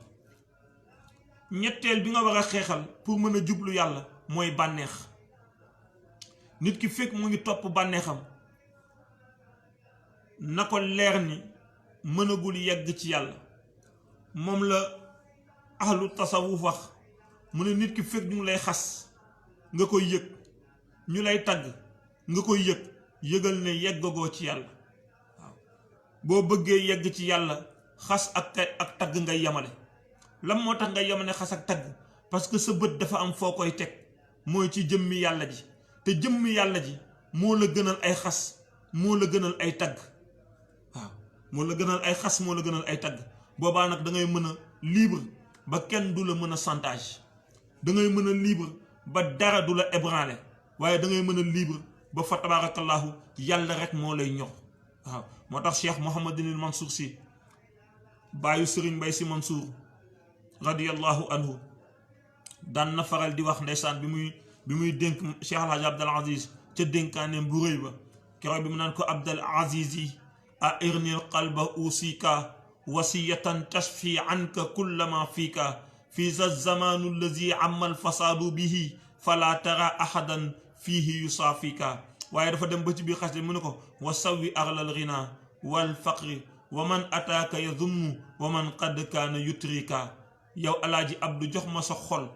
S1: ñetteel bi nga war a xeexal pour mën a jublu yàlla mooy bànneex. nit ki fekk mu ngi topp bànneexam na ko leer ni mënagul yegg ci yàlla. moom la ahlu tasawuf wax mu ne nit ki fekk ñu ngi lay xas nga koy yëg, ñu lay tagg nga koy yëgal ne yeggagoo ci yàlla. waaw boo bëggee yegg ci yàlla xas ak tagg ngay yemale. lan moo tax ngay yemale xas ak tagg? parce que sa bët dafa am foo koy teg, mooy ci jëmmi yàlla ji. te jëmmi yàlla ji moo la gënal ay xas, moo la gënal ay tagg. waaw moo la gënal ay xas, moo la gënal ay tagg. boobaa nag da ngay mën a libre ba kenn du la mën a chantage, da ngay mën a libre ba dara du la ébranlé, waaye da ngay mën a libre ba fa tabarakallahu yàlla rek moo lay ñor. waaw moo tax Cheikh Mouhamadinil Mansour si baayu Serigne Mbaye si Mansour radiyallahu anhu daan na faral di wax ndeysaan bi muy dénk Cheikh Alhaji Abdul Aziz ca dénkaaneem bu rëy ba keroog bi mu naan ko Abdul Aziz yi a irnil qalba usika wasiyatan tashfi anka kullama fika fi za zamanu allazi amma alfasadu bihi fala tara ahadan fihi yusafika. waaye dafa dem ba ci biir xas mu ne ko wa sawi aglal ghina wal faqri wa man ataaka yadummu wa man qad kaana yutrika. yow alaaji Abdu jox ma sa xol,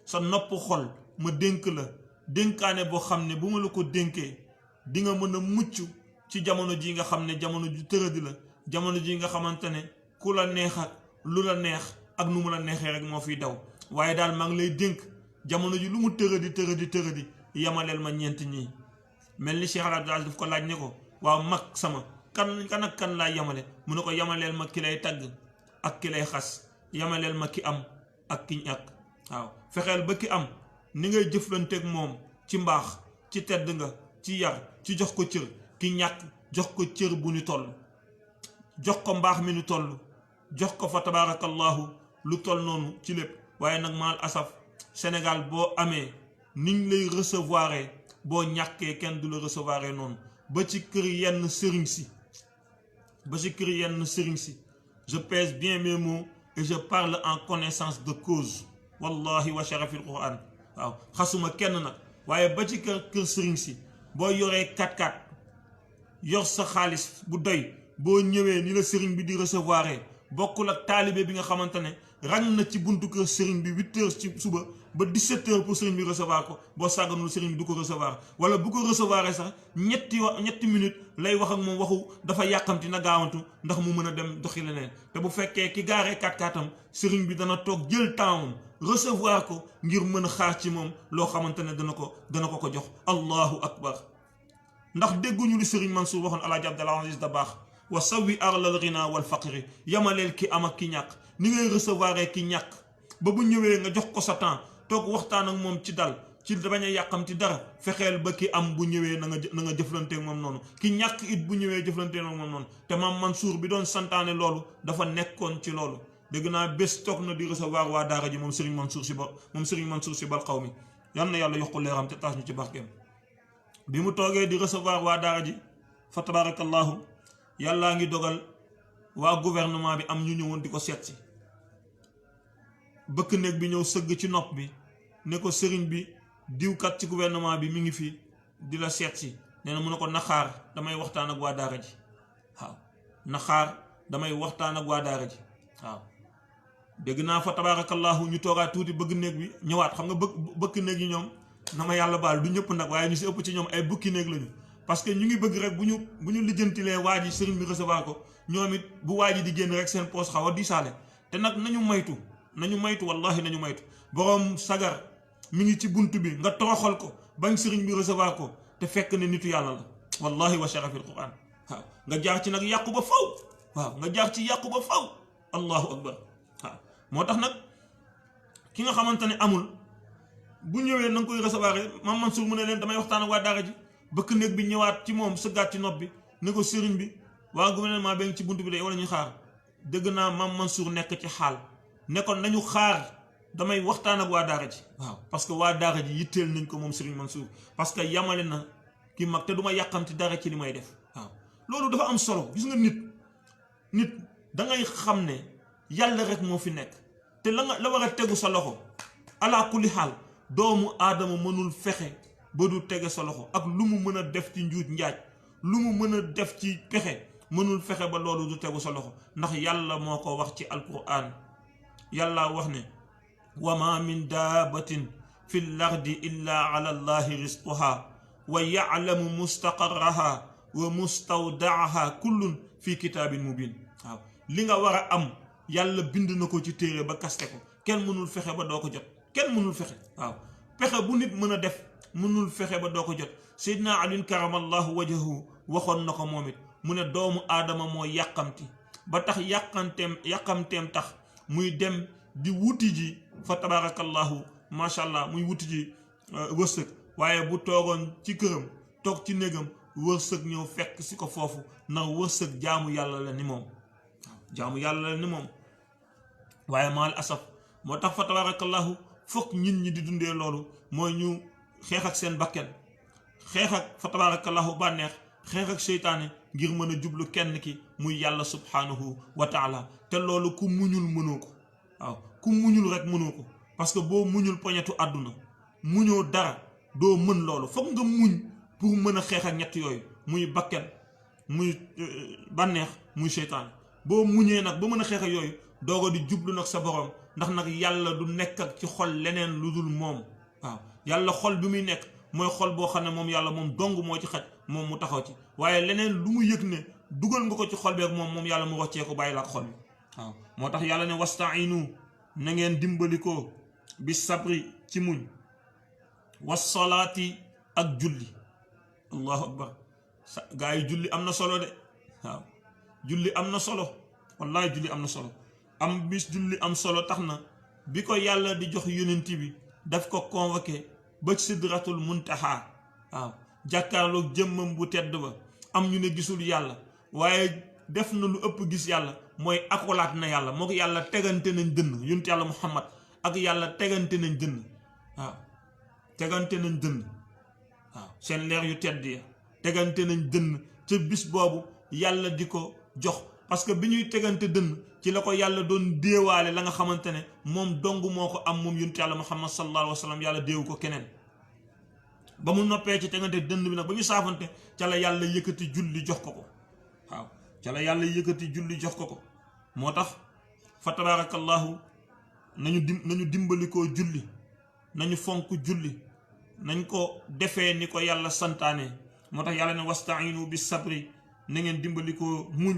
S1: sa nopp xol ma dénk la dénkaane boo xam ne bu ma la ko dénkee di nga mën a mucc ci jamono ji nga xam ne jamono ju tëradi la, jamono ji nga xamante ne ku la neex ak lu la neex ak nu mu la neexee rek moo fiy daw. waaye daal maa ngi lay dénk jamono ji lu mu tëradi yamaleel ma ñeent ñii. mel ni Cheikh Abdou Aziz daf ko laaj ne ko waaw mag sama kan ak kan laa yamale? mu ne ko yamaleel ma ki lay tagg ak ki lay xas, yamaleel ma ki am ak ki ñàkk. waaw fexeel ba ki am ni ngay jëflanteeg moom ci mbaax, ci tedd nga, ci yar, ci jox ko cër. ki ñàkk jox ko cër bu ñu toll, jox ko mbaax mi ñu toll, jox ko fa tabarakallahu lu toll noonu ci lépp. waaye nag maal asaf Sénégal boo amee niñ lay recevoir, boo ñàkkee kenn du la recevoir noonu. ba ci kër yenn sëriñ si je pèse bien mes mots et je parle en connaissance de cause, wallahi wa sharafil quran. waaw xasuma kenn nag, waaye ba ci kër sëriñ si boo yoree 4x4 yor sa xaalis bu doy, boo ñëwee ni la sëriñ bi di recevoir bokkul ak taalibe bi nga xamante ne rang na ci buntu kër sëriñ bi 8 heures ci suba ba 17h pour sëriñ bi recevoir ko boo sàgganul sëriñ bi du ko recevoir wala bu ko recevoir sax ñetti minutes lay wax ak moom waxu dafa yàqamti na gaawantu ndax mu mën a dem doxi leneen te bu fekkee ki gaaree 4x4am sëriñ bi dana toog jël temps recevoir ko ngir mën a xaar ci moom loo xamante ne dana ko jox. allahu akbar. ndax dégguñu li sëriñ Mansour waxoon Alaaji Abdul Aziz Dabakh wa sawi arlal ghina wal faqri yamaleel ki am ak ki ñàkk ni ngay recevoir ki ñàkk ba bu ñëwee nga jox ko sa temps toog waxtaan ak moom ci dal ci bañ a yàqamti dara fexeel ba ki am bu ñëwee na nga jëflanteeg moom noonu ki ñàkk it bu ñëwee jëflanteeg moom noonu te maam Mansour bi doon santaane loolu dafa nekkoon ci loolu. dégg naa bés toog na di recevoir waa daara ji moom Serigne Mansour si bal xaw mi yal na yàlla yokku leeram te taas ñu ci barkeem. bi mu toogee di recevoir waa daara ji fa tabarakallahu yàllaa ngi dogal waa gouvernement bi am ñu ñëwoon di ko seet si bëkk néeg bi ñëw sëgg ci nopp bi ne ko sëriñ bi diwkat ci gouvernement bi mi ngi fi di la seet si nee na mu ne ko naxaar damay waxtaan ak waa daara ji waaw naxaar damay waxtaan ak waa daara ji waaw. dégg naa fa tabarakallahu ñu toogaat tuuti bëgg néeg bi ñëwaat xam nga bëkk néeg yi ñoom na ma yàlla baal du ñëpp nag waaye ñu si ëpp ci ñoom ay bukki néeg lañu parce que ñu ngi bëgg rek bu ñu lijjantilee waa ji sëriñ bi recevoir ko ñoom it bu waa ji di génn rek seen poos xaw a diisaale te nag nañu maytu wallahi nañu maytu boroom sagar mi ngi ci bunt bi nga toroxal ko bañ sëriñ bi recevoir ko te fekk ne nitu yàlla la wallahi wa sharafil quran waaw nga jaar ci nag yàqu ba faw waaw nga jaar ci yàqu ba faw allahu akbar waaw moo tax nag ki nga xamante ne amul bu ñëwee na nga koy recevoir maam Mansour mu ne leen damay waxtaan ak waa daara ji bëkk néeg bi ñëwaat ci moom sëggaat ci nopp bi ne ko sëriñ bi waa gouvernement ba ngi ci bunt bi de wala ñu xaar dëgg naa maam Mansour nekk ci xaal ne kon nañu xaar damay waxtaan ak waa daara ji waaw parce que waa daara ji yitteel nañ ko moom sëriñ Mansour parce que yamale na ki mag te du ma yàqamti dara ci li may def waaw. loolu dafa am solo gis nga nit dangay xam ne yàlla rek moo fi nekk te la war a tegu sa loxo ala kulli xaal doomu aadama mënul fexe ba du tege sa loxo ak lu mu mën a def ci njuuj njaaj lu mu mën a def ci pexe mënul fexe ba loolu du tegu sa loxo ndax yàlla moo ko wax ci alquran yàlla wax ne wa ma min daabatin fi lardi illa ala allahi risquha wa ya'lamu mustaqarraha wa mustawdaaha kullun fi kitaabin mubin waaw li nga war a am yàlla bind na ko ci téere ba kaste ko kenn mënul fexe ba doo ko jot kenn mënul fexe waaw pexe bu nit mën a def mënul fexe ba doo ko jot Seydina Ali karamallahu wajhahu waxoon na ko moom it mu ne doomu aadama moo yàqamti ba tax yàqamteem tax muy dem di wuti ji fa tabarakallahu macha allah muy wuti ji wërsëg waaye bu toogoon ci këram toog ci néegam wërsëg ñëw fekk si ko foofu ndax wërsëg jaamu yàlla la ni moom jaamu yàlla la ni moom waaye maal asaf moo tax fa tabarakallahu fokk nit ñi di dundee loolu mooy ñu xeex ak seen bakken xeex ak fa tabarakallahu bànneex xeex ak seytaane ngir mën a jublu kenn ki muy yàlla subhanahu wa taala te loolu ku muñul mënoo ko waaw ku muñul rek mënoo ko parce que boo muñul poñetu àdduna muñoo dara doo mën loolu fokk nga muñ pour mën a xeex ak ñett yooyu muy bakken muy bànneex muy seytaane boo muñee nag ba mën a xeex ak yooyu doogo di jublu nag sa borom ndax nag yàlla du nekk ak ci xol leneen lu dul moom waaw yàlla xol bi muy nekk mooy xol boo xam ne moom yàlla moom dong moo ci xaj moom mu taxaw ci waaye leneen lu mu yëg ne dugal nga ko ci xol beeg moom yàlla mu roccee ko bàyyi la ak xol bi waaw moo tax yàlla ne wastainu na ngeen dimbalikoo bi sabri ci muñ wasalaati ak julli allahu akbar gaa yi julli am na solo de waaw julli am na solo wallahi julli am na solo am bis julli am solo tax na bi ko yàlla di jox yonent bi daf ko convoqué ba sidratul muntaha waaw jàkkaarloog jëmmam bu tedd ba am ñu ne gisul yàlla waaye def na lu ëpp gis yàlla mooy akolaat na yàlla moo ko yàlla tegante nañ dënn yonent yàlla muhammad ak yàlla tegante nañ dënn waaw tegante nañ dënn waaw seen leer yu tedd ya tegante nañ dënn ca bis boobu yàlla di ko jox parce que bi ñuy tegante dënn ci la ko yàlla doon déewaale la nga xamante ne moom dong moo ko am moom yonent yàlla muhammad sallallahu alayhi wa sallam yàlla déewu ko keneen ba mu noppee ci tegante dënn bi nag ba ñu saafante ca la yàlla yëkkati julli jox ko ko waaw ca la yàlla yëkkati julli jox ko ko moo tax fa tabarakallahu nañu dimbalikoo julli nañu fonk julli nañ ko defee ni ko yàlla santaane moo tax yàlla ne wastainu bis sabri na ngeen dimbali ko muñ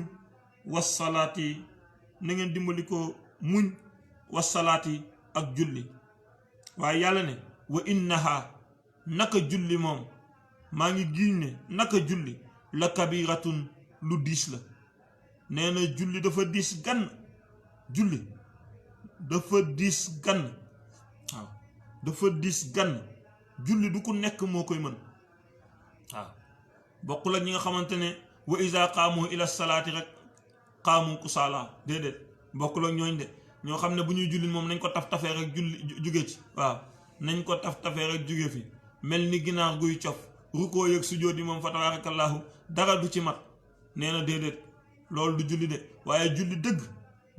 S1: wassalaati na ngeen dimbali ko muñ wassalaati ak julli waaye yàlla ne wa innaha naka julli moom maa ngi giñ ne naka julli la kabiratun lu diis la nee na julli dafa diis gann julli dafa diis gann waaw dafa diis gann julli du ko nekk moo koy mën waaw bokkul ak ñi nga xamante ne wa iza qaamu ila salaati rek qaamu kusaala déedéet bokkul ak ñooñ de ñoo xam ne bu ñuy julli moom nañ ko taf tafee rek julli jóge ci waaw nañ ko taf tafee rek jóge fi mel ni ginaar guy cof rukoo yëg sujjóot yi moom fa tabaarakallaahu dara du ci mat nee na déedéet loolu du julli de waaye julli dëgg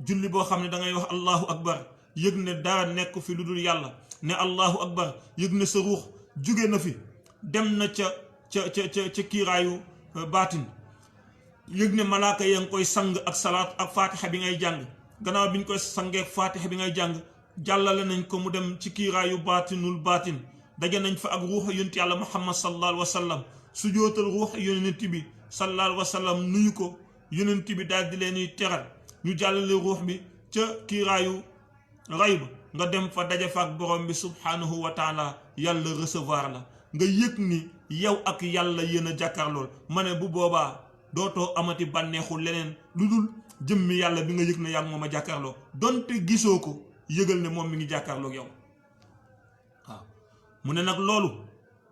S1: julli boo xam ne da ngay wax allahu akbar yëg ne dara nekk fi lu dul yàlla ne allahu akbar yëg ne sa ruux jóge na fi dem na ca kiiraayu baatin yëg ne malaaka yaa ngi koy sang ak salaat ak faatixa bi ngay jàng gannaaw bi ñu koy sangee faatixa bi ngay jàng jàllale nañ ko mu dem ci kiiraayu baatinul baatin daje nañ fa ak ruux yonent yàlla muhammad sallallahu alayhi wa sallam su jootal ruux yonent bi sallallahu alayhi wa sallam nuyu ko yonent bi daal di leen di teral ñu jàllale ruux bi ca kiiraayu rayb nga dem fa daje fa ak borom bi subhanahu wa taala yàlla recevoir la nga yëg ni yow ak yàlla yéen a jàkkaarlool ma ne bu boobaa dootoo amati bànneexu leneen lu dul jëmmi yàlla bi nga yëg ne yaa ngi moom a jàkkaarloo donte gisoo ko yëgal ne moom mi ngi jàkkaarloog yow waaw mu ne nag loolu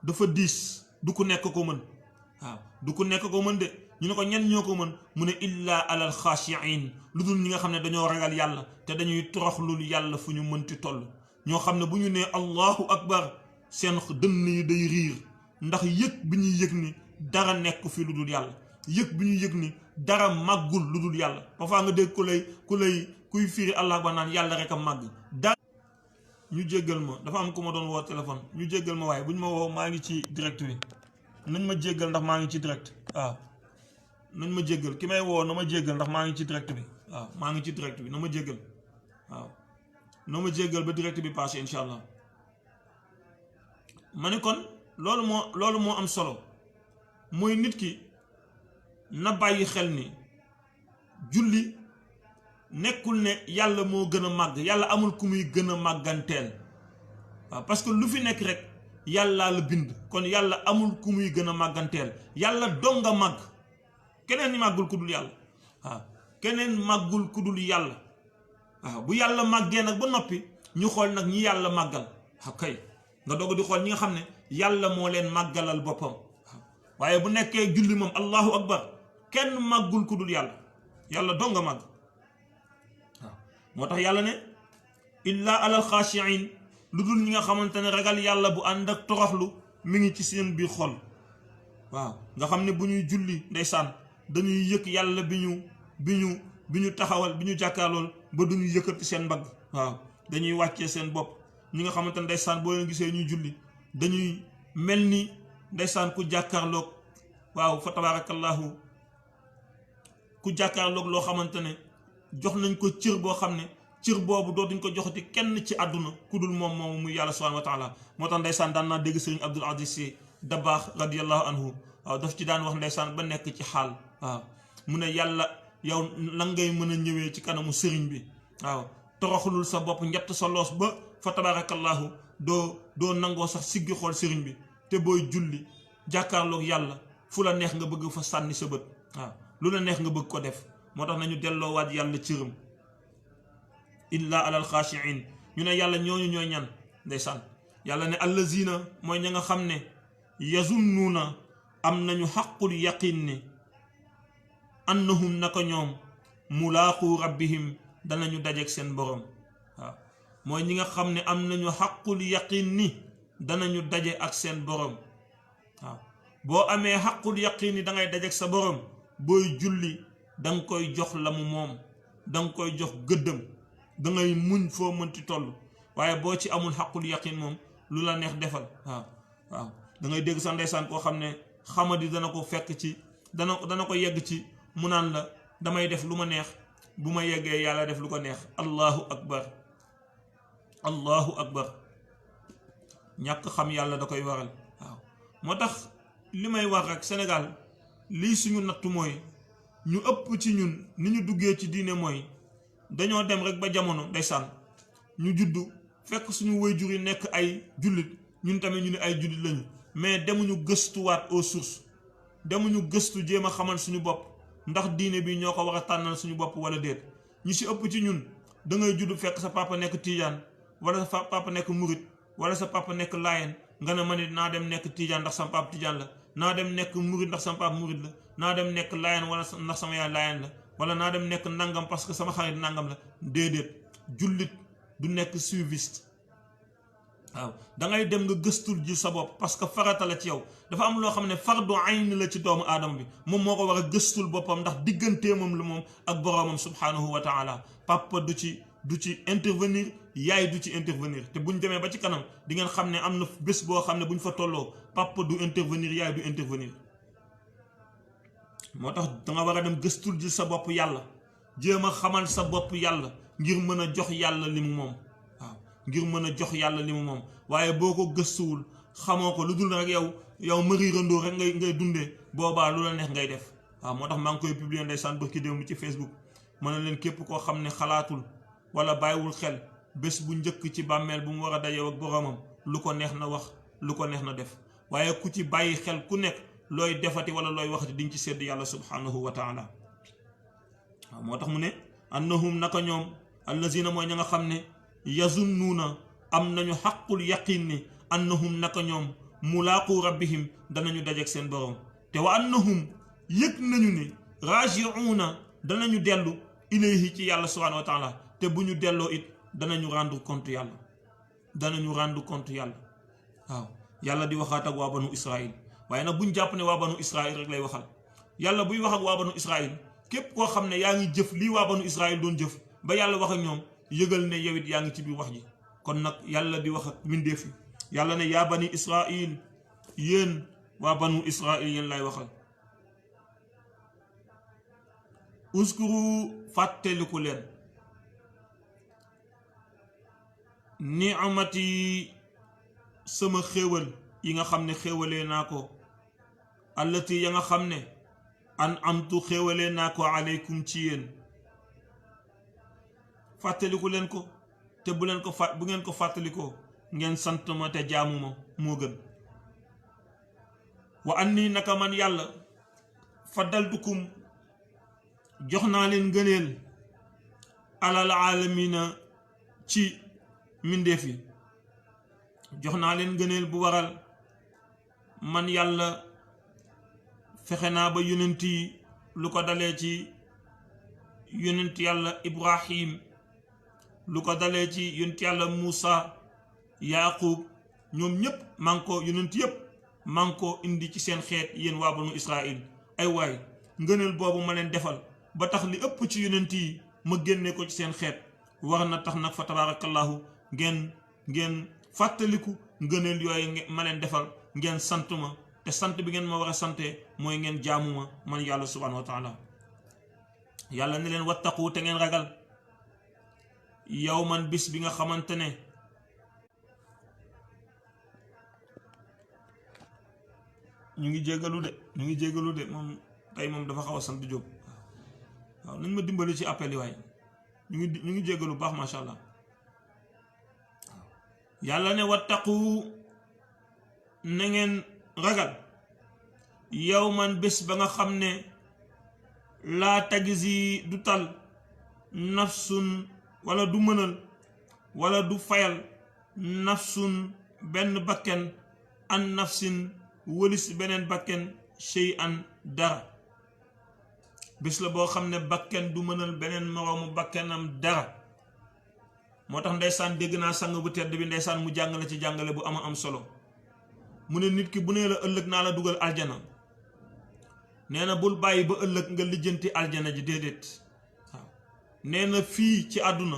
S1: dafa diis du ku nekk ko mën waaw du ku nekk ko mën de ñu ne ko ñen ñoo ko mën mu ne illaa alal xaashiin lu dul ñi nga xam ne dañoo ragal yàlla te dañuy toroxlul yàlla fu ñu mënti toll ñoo xam ne bu ñu nee allahu akbar seen dënn yi day riir ndax yëg bi ñuy yëg ni dara nekk fi lu dul yàlla yëg bi ñuy yëg ni dara màggul lu dul yàlla parfois nga dégg kuy firi allah ba naan yàlla rek a màgg dara ñu jéggal ma dafa am ku ma doon woo téléphone ñu jéggal ma waaye bu ñu ma woo maa ngi ci direct bi nañ ma jéggal ndax maa ngi ci direct waaw nañ ma jéggal ki may woo na ma jéggal ndax maa ngi ci direct bi waaw maa ngi ci direct bi na ma jéggal waaw na ma jéggal ba direct bi passé incha allah ma ne kon loolu moo am solo mooy nit ki na bàyyi xel ni julli nekkul ne yàlla moo gën a màgg yàlla amul ku muy gën a màgganteel waaw parce que lu fi nekk rek yàllaa la bind kon yàlla amul ku muy gën a màgganteel yàlla dong nga màgg keneen ni màggul ku dul yàlla waaw keneen màggul ku dul yàlla waaw bu yàlla màggee nag ba noppi ñu xool nag ñi yàlla màggal kay nga doog di xool ñi nga xam ne yàlla moo leen màggalal boppam waaw waaye bu nekkee julli moom allahu akbar kenn màggul ku dul yàlla yàlla dong nga màgg waaw moo tax yàlla ne illaa alal xaashiin lu dul ñi nga xamante ne ragal yàlla bu ànd ak toroxlu mi ngi ci seen biir xol waaw nga xam ne bu ñuy julli ndeysaan dañuy yëg yàlla bi ñu taxawal bi ñu jàkkaarlool ba duñu yëkkati seen mbagg waaw dañuy wàccee seen bopp ñi nga xamante ne ndeysaan boo leen gisee ñuy julli dañuy mel ni ndeysaan ku jàkkaarloog waaw fa tabarakallahu ku jàkkaarloog loo xamante ne jox nañ ko cër boo xam ne cër boobu dootuñ ko joxati kenn ci àdduna ku dul moom moomu muy yàlla subhanahu wa taala moo tax ndeysaan daan naa dégg sëriñ Abdul Aziz Sy Dabaax radiyallahu anhu waaw daf ci daan wax ndeysaan ba nekk ci xaal waaw mu ne yàlla yow lan ngay mën a ñëwee ci kanamu sëriñ bi waaw toroxlul sa bopp njett sa loos ba fa tabarakallahu doo nangoo sax siggi xool sëriñ bi te booy julli jàkkaarloog yàlla fu la neex nga bëgg fa sànni sa bët waaw lu la neex nga bëgg ko def moo tax nañu delloowaat yàlla cëram illa alal xaashiin ñu ne yàlla ñooñu ñooy ñan ndeysaan yàlla ne allazina mooy ña nga xam ne yazunnuuna am nañu xaqul yaqin ne annahum naka ñoom mulaaqu rabbihim danañu dajeek seen borom waaw mooy ñi nga xam ne am nañu xaqul yaqin ni danañu daje ak seen borom waaw boo amee xaqul yaqin ni dangay dajeek sa borom booy julli danga koy jox la mu moom danga koy jox gëddëm dangay muñ foo mënti toll waaye boo ci amul xaqul yaqin moom lu la neex defal waaw dangay dégg sa ndeysaan koo xam ne xamadi dana ko fekk ci dana ko yegg ci mu naan la damay def lu ma neex bu ma yeggee yàlla def lu ko neex allahu akbar allahu akbar ñàkk xam yàlla da koy waral. waaw moo tax li may wax rek Sénégal lii suñu nattu mooy ñu ëpp ci ñun ni ñu duggee ci diine mooy dañoo dem rek ba jamono ndeysaan ñu juddu fekk suñu waajur yi nekk ay jullit ñun tamit ñu ne ay jullit lañu mais demuñu gëstuwaat aux sources demuñu gëstu jéem a xamal suñu bopp ndax diine bi ñoo ko war a tànnal suñu bopp wala déet. ñu si ëpp ci ñun da ngay juddu fekk sa papa nekk tijaan wala sa papa nekk murit wala sa papa nekk laayeen nga ne ma ne naa dem nekk tijaan ndax sama papa tijaan la, naa dem nekk murit ndax sama papa murit la, naa dem nekk laayeen wala ndax sama yaay laayeen la, wala naa dem nekk nangam parce que sama xarit nangam la. déedéet, jullit du nekk suiviste. waaw da ngay dem nga gëstul ji sa bopp parce que farata la ci yow. dafa am loo xam ne fardu ayn la ci doomu aadama bi, moom moo ko war a gëstul boppam ndax diggantee moom la moom ak boroomam subhanahu wa taala. papa du ci intervenir, yaay du ci intervenir. te buñ demee ba ci kanam di ngeen xam ne am na bés boo xam ne buñ fa tolloo papa du intervenir, yaay du intervenir. moo tax danga war a dem gëstul ji sa bopp yàlla, jéem a xamal sa bopp yàlla ngir mën a jox yàlla li mu moom. ngir mën a jox yàlla li mu moom. waaye boo ko gëstuwul xamoo ko lu dul rek yow mariirandoo rek ngay dundee, boobaa lu la neex ngay def. waaw moo tax maa ngi koy publier ndeysaan bërki démb ci Facebook. mën na leen képp koo xam ne xalaatul wala bàyyiwul xel bés bu njëkk ci bàmmeel bu mu war a dajew ak boromam, lu ko neex na wax, lu ko neex na def. waaye ku ci bàyyi xel ku nekk looy defati wala looy waxati diñ ci sedd yàlla subhanahu wa taala. waaw moo tax mu ne annahum naka ñoom allazina mooy ña nga xam ne yazunnuuna am nañu xaqul yaqin ni annahum naka ñoom mulaaqu rabbihim danañu dajeek seen borom. te wa annahum yëg nañu ne raji'uuna danañu dellu ilayhi ci yàlla subhanahu wa taala. te bu ñu delloo it danañu rendre compte yàlla, danañu rendre compte yàlla. waaw yàlla di waxaat ak waa banu Israël. waaye nag buñ jàpp ne waa banu Israël rek lay waxal. yàlla buy wax ak waa banu Israël, képp koo xam ne yaa ngi jëf lii waa banu Israël doon jëf ba yàlla wax ak ñoom, yëgal ne yow it yaa ngi ci biir wax ji. kon nag yàlla di wax ak mbindeef yi, yàlla ne yaa bani Israël, yéen waa banu Israël yéen lay waxal. uskuru fàtteliku leen ni'amati sama xéewal yi nga xam ne xéewalee naa ko, allati ya nga xam ne an amtu xéewalee naa ko aleykum ci yéen. fàttaliku leen ko, te bu ngeen ko fàttalikoo ngeen sant ma te jaamu ma moo gën. wa anni naka man yàlla faddaltukum jox naa leen ngëneel alal aalamiina ci mbindeef yi. jox naa leen ngëneel bu waral man yàlla fexe naa ba yonent yi, lu ko dalee ci yonent yàlla Ibrahim, lu ko dalee ci yonent yàlla Muusa, Yaaqub, ñoom ñépp man ko yonent yépp man ko indi ci seen xeet yéen waa banu Israël. ay waay ngëneel boobu ma leen defal ba tax li ëpp ci yonent yi ma génne ko ci seen xeet, war na tax nag fa tabarakallahu ngeen fàttaliku ngëneel yooyu ma leen defal, ngeen sant ma. te sant bi ngeen ma war a sante mooy ngeen jaamu ma man yàlla subhanahu wa taala. yàlla ne leen wattaqu te ngeen ragal yawman bis bi nga xamante ne ñu ngi jégalu de moom tey moom dafa xaw a sant Jóob. waaw nañ ma dimbali ci appel yi waaye ñu ngi jégalu baax macha allah. yàlla ne wattaqu na ngeen ragal yawman bés ba nga xam ne laa tajzi du tal nafsun wala du mënal wala du fayal nafsun benn bakken an nafsin wëlis beneen bakken shay'an dara. bés la boo xam ne bakken du mënal beneen moroomu bakkenam dara. moo tax ndeysaan dégg naa sang bu tedd bi ndeysaan mu jàngale ci jàngale bu am solo. mu ne nit ki bu nee la ëllëg naa la dugal aljana, nee na bul bàyyi ba ëllëg nga lijjanti aljana ji, déedéet. waaw nee na fii ci àdduna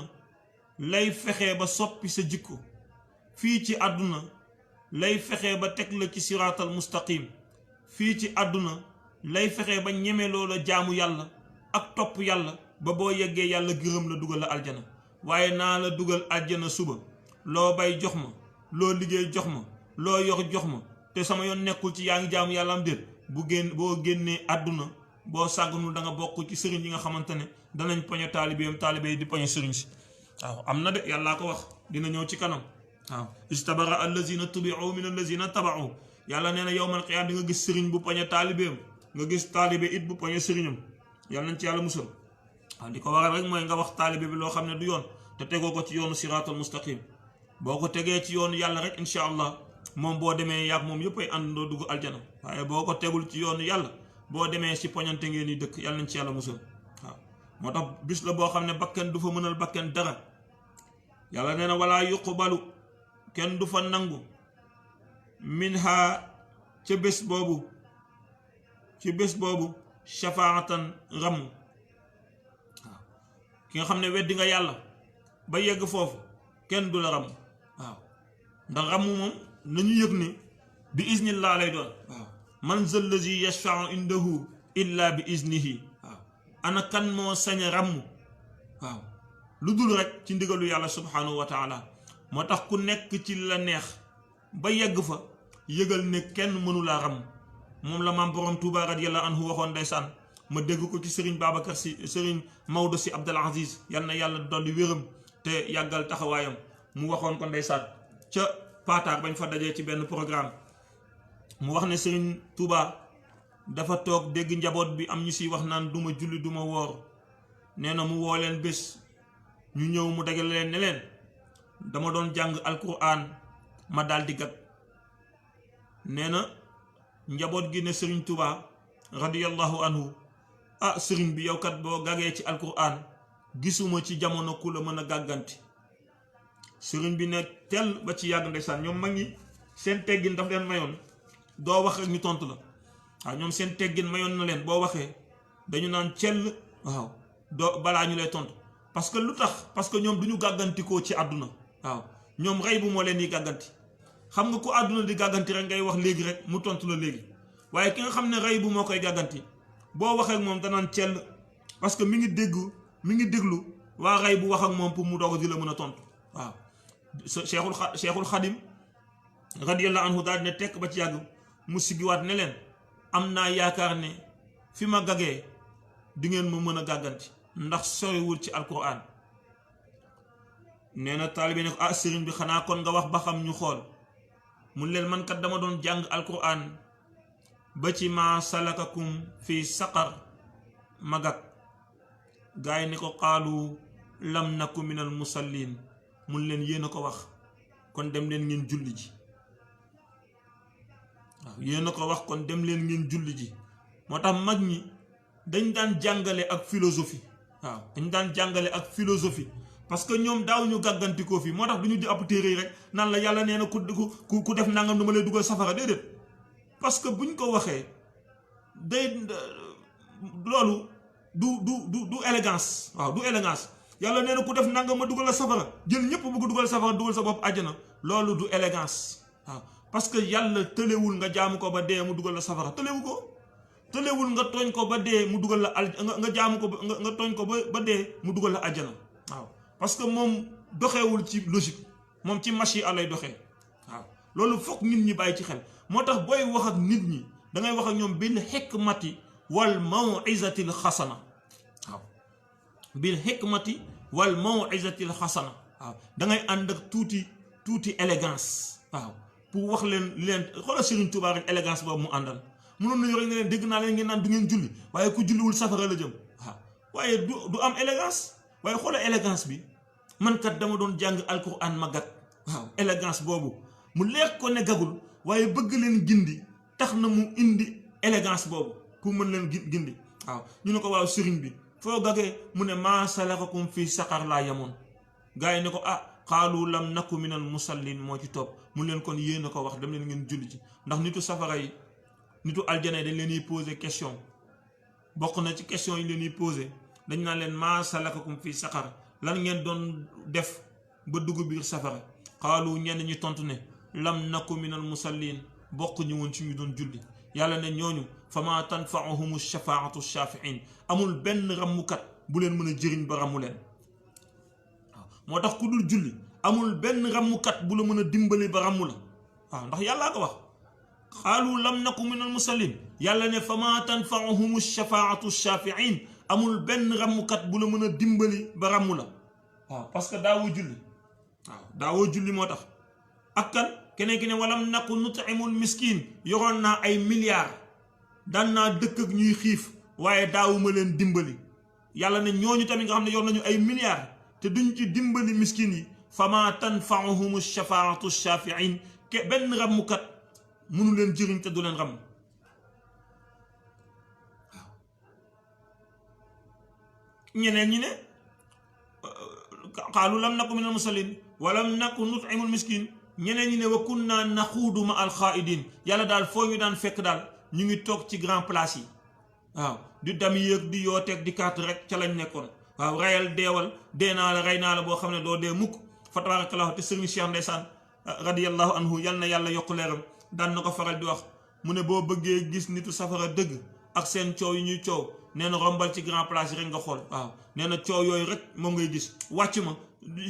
S1: lay fexe ba soppi sa jikko, fii ci àdduna lay fexe ba teg la ci siraatal mustaqim, fii ci àdduna lay fexe ba ñeme loola jaamu yàlla ak topp yàlla ba boo yeggee yàlla gërëm la dugal la aljana. waaye naa la dugal aljana suba, loo bay jox ma, loo liggéey jox ma loo yor jox ma te sama yoon nekkul ci yaa ngi jaamu yàlla am déet boo génnee àdduna boo sàgganul da nga bokk ci sëriñ yi nga xamante ne danañ poñe taalibe yi di poñe sëriñ si waaw am na de yàllaa ko wax dina ñëw ci kanam waaw istabara allazina tubi'u min allazina taba'u yàlla nee na yawmal qiyaam di nga gis sëriñ bu poñe taalibeem nga gis taalibe it bu poñe sëriñam yàlla nañ ci yàlla musal waaw di ko waral rek mooy nga wax taalibe bi loo xam ne du yoon te tegoo ko ci yoonu siraatal mustaqim boo ko tegee ci yoonu yàlla rek incha allah moom boo demee yàgg moom yëpp ay àndandoo dugg aljana waaye boo ko tegul ci yoonu yàlla boo demee si poñante ngeen di dëkk yàlla nañ ci yàlla musal waaw moo tax bis la boo xam ne bakken du fa mënal bakken dara yàlla nee na wala yuqbalu kenn du fa nangu minha ca bés boobu ci bés boobu shafaatan ramm waaw ki nga xam ne weddi nga yàlla ba yegg foofu kenn du la ramm waaw ndax ramm moom nañu yëg ne bi iznillah lay doon waaw man zal lazi yashfa'u indahu illa bi iznihi waaw ana kan moo sañ a ramm waaw lu dul rek ci ndigalu yàlla subhanahu wa taala moo tax ku nekk ci la neex ba yegg fa yëgal ne kenn mënu laa ramm moom la maam borom Touba radiyallahu anhu waxoon ndeysaan ma dégg ko ci Serigne Babacar si Serigne Maodo si Abdul Aziz yal na yàlla dolli wéram te yàggal taxawaayam mu waxoon ko ndeysaan ca Pataar bañ fa dajee ci benn programme mu wax ne Serigne Touba dafa toog dégg njaboot bi am ñu siy wax naan duma julli duma woor nee na mu woo leen bés ñu ñëw mu dagale leen ne leen dama doon jàng alquran ma daal di gag nee na njaboot gi ne Serigne Touba radiyallahu anhu ah Serigne bi yow kat boo gagee ci alquran gisuma ci jamono ku la mën a gàgganti Serigne bi ne tel ba ci yàgg ndeysaan ñoom mag ñi seen teggin daf leen mayoon doo wax rek ñu tontu la waaw ñoom seen teggin mayoon na leen boo waxee dañu naan cell waaw doo balaa ñu lay tontu parce que lu tax parce que ñoom du ñu gàggantikoo ci àdduna waaw ñoom rey bu moo leen di gàgganti xam nga ku àdduna di gàgganti rek ngay wax léegi rek mu tontu la léegi waaye ki nga xam ne rey bu moo koy gàgganti boo waxee ak moom danaan cell parce que mi ngi déglu waa rey bu wax ak moom pour mu doog di la mën a tontu waaw cheikhul xadim radiyallahu anhu daal ne tekk ba ci yàgg mu siggiwaat ne leen am naa yaakaar ne fi ma gagee di ngeen ma mën a gàgganti ndax soriwul ci alquran nee na taalibe ne ko ah sëriñ bi xanaa kon nga wax ba xam ñu xool mun leen man kat dama doon jàng alquran ba ci ma salakakum fi saqar magak gaay ne ko qaalu lam naku minal musallin mun leen yéen a ko wax kon dem leen ngeen julli ji waaw yéen a ko wax kon dem leen ngeen julli ji moo tax mag ñi dañ daan jàngale ak philosophie waaw dañ daan jàngale ak philosophie parce que ñoom daaw ñu gàggantikoo fii moo tax du ñu di ab téere yi rek naan la yàlla nee na ku def nangam du ma lay dugal safara déedéet parce que buñ ko waxee day loolu du élégance waaw du élégance yàlla nee na ku def nangam ma dugal la safara jël ñëpp bëgg dugal safara dugal sa bopp àjjana loolu du élégance waaw parce que yàlla tëlewul nga jaamu ko ba dee mu dugal la safara tëlewu ko tëlewul nga tooñ ko ba dee mu dugal la nga jaamu ko nga tooñ ko ba dee mu dugal la àjjana waaw parce que moom doxewul ci logique moom ci machine alay doxee waaw loolu fokk nit ñi bàyyi ci xel moo tax booy wax ak nit ñi da ngay wax ak ñoom bil hikmati wal maw'izatil xasana waaw bil hikmati wal maw'izatil xasana waaw da ngay ànd ak tuuti élégance waaw pour wax leen xoolal Serigne Touba rek élégance boobu mu àndal mënoon nañu rek ne leen dégg naa leen ngeen naan du ngeen julli waaye ku julliwul safara la jëm waaw waaye du am élégance waaye xoolal élégance bi man kat dama doon jàng alquran ma gat waaw élégance boobu mu leer ko ne gagul waaye bëgg leen gindi tax na mu indi élégance boobu pour mën leen gindi waaw ñu ne ko waaw sëriñ bi foo gagee mu ne maa salakakum fii saqar laa yamoon gars yi ne ko ah xaalu lam naku minal musallin moo ci topp mu leen kon yéen a ko wax dem leen ngeen julli ci ndax nitu safara yi nitu aljana yi dañ leen di poser question bokk na ci question yi leen di poser dañ naan leen maa salakakum fii saqar lan ngeen doon def ba dugg biir safara xaalu ñenn ñi tontu ne lam naku minal musallin bokk ñu woon ci ñu doon julli yàlla ne ñooñu fa ma tanfa'uhum shafaatu shafi'in amul benn rammukat bu leen mën a jëriñ ba rammu leen waaw moo tax ku dul julli amul benn rammukat bu la mën a dimbali ba rammu la waaw ndax yàllaa ko wax xaalu lam naku min al musallin yàlla ne fama tanfa'uhum shafaatu shafiin amul benn rammukat bu la mën a dimbali ba rammu la waaw parce que daawoo julli waaw daawoo julli moo tax ak kan keneen ki ne walam naku nut'imul miskin yoroon naa ay milliards daan naa dëkk ak ñuy xiif waaye daawuma leen dimbali yàlla ne ñooñu tamit nga xam ne yor nañu ay milliards te duñ ci dimbali miskin yi fama tanfa'uhum shafaatu shafiin benn rammukat mënu leen jëriñ te du leen ram waaw ñeneen ñi ne qaalu lam naku min al musallin walam naku nut'imul miskin ñeneen ñi ne wa kunna naxuudu ma al xaaidin yàlla daal foo ñu daan fekk daal ñu ngi toog ci grand place yi waaw di dam yëg di yooteeg di kaat rek ca lañ nekkoon waaw rayal deewal dee naa la rey naa la boo xam ne doo dee mukk fa tabarakallahu te sëriñ Cheikh ndeysaan radiyallahu anhu yal na yàlla yokk leeram daan na ko faral di wax mu ne boo bëggee gis nitu safara dëgg ak seen coow yi ñuy coow nee na rombal ci grand place yi rek nga xool waaw nee na coow yooyu rek moom ngay gis wàcc ma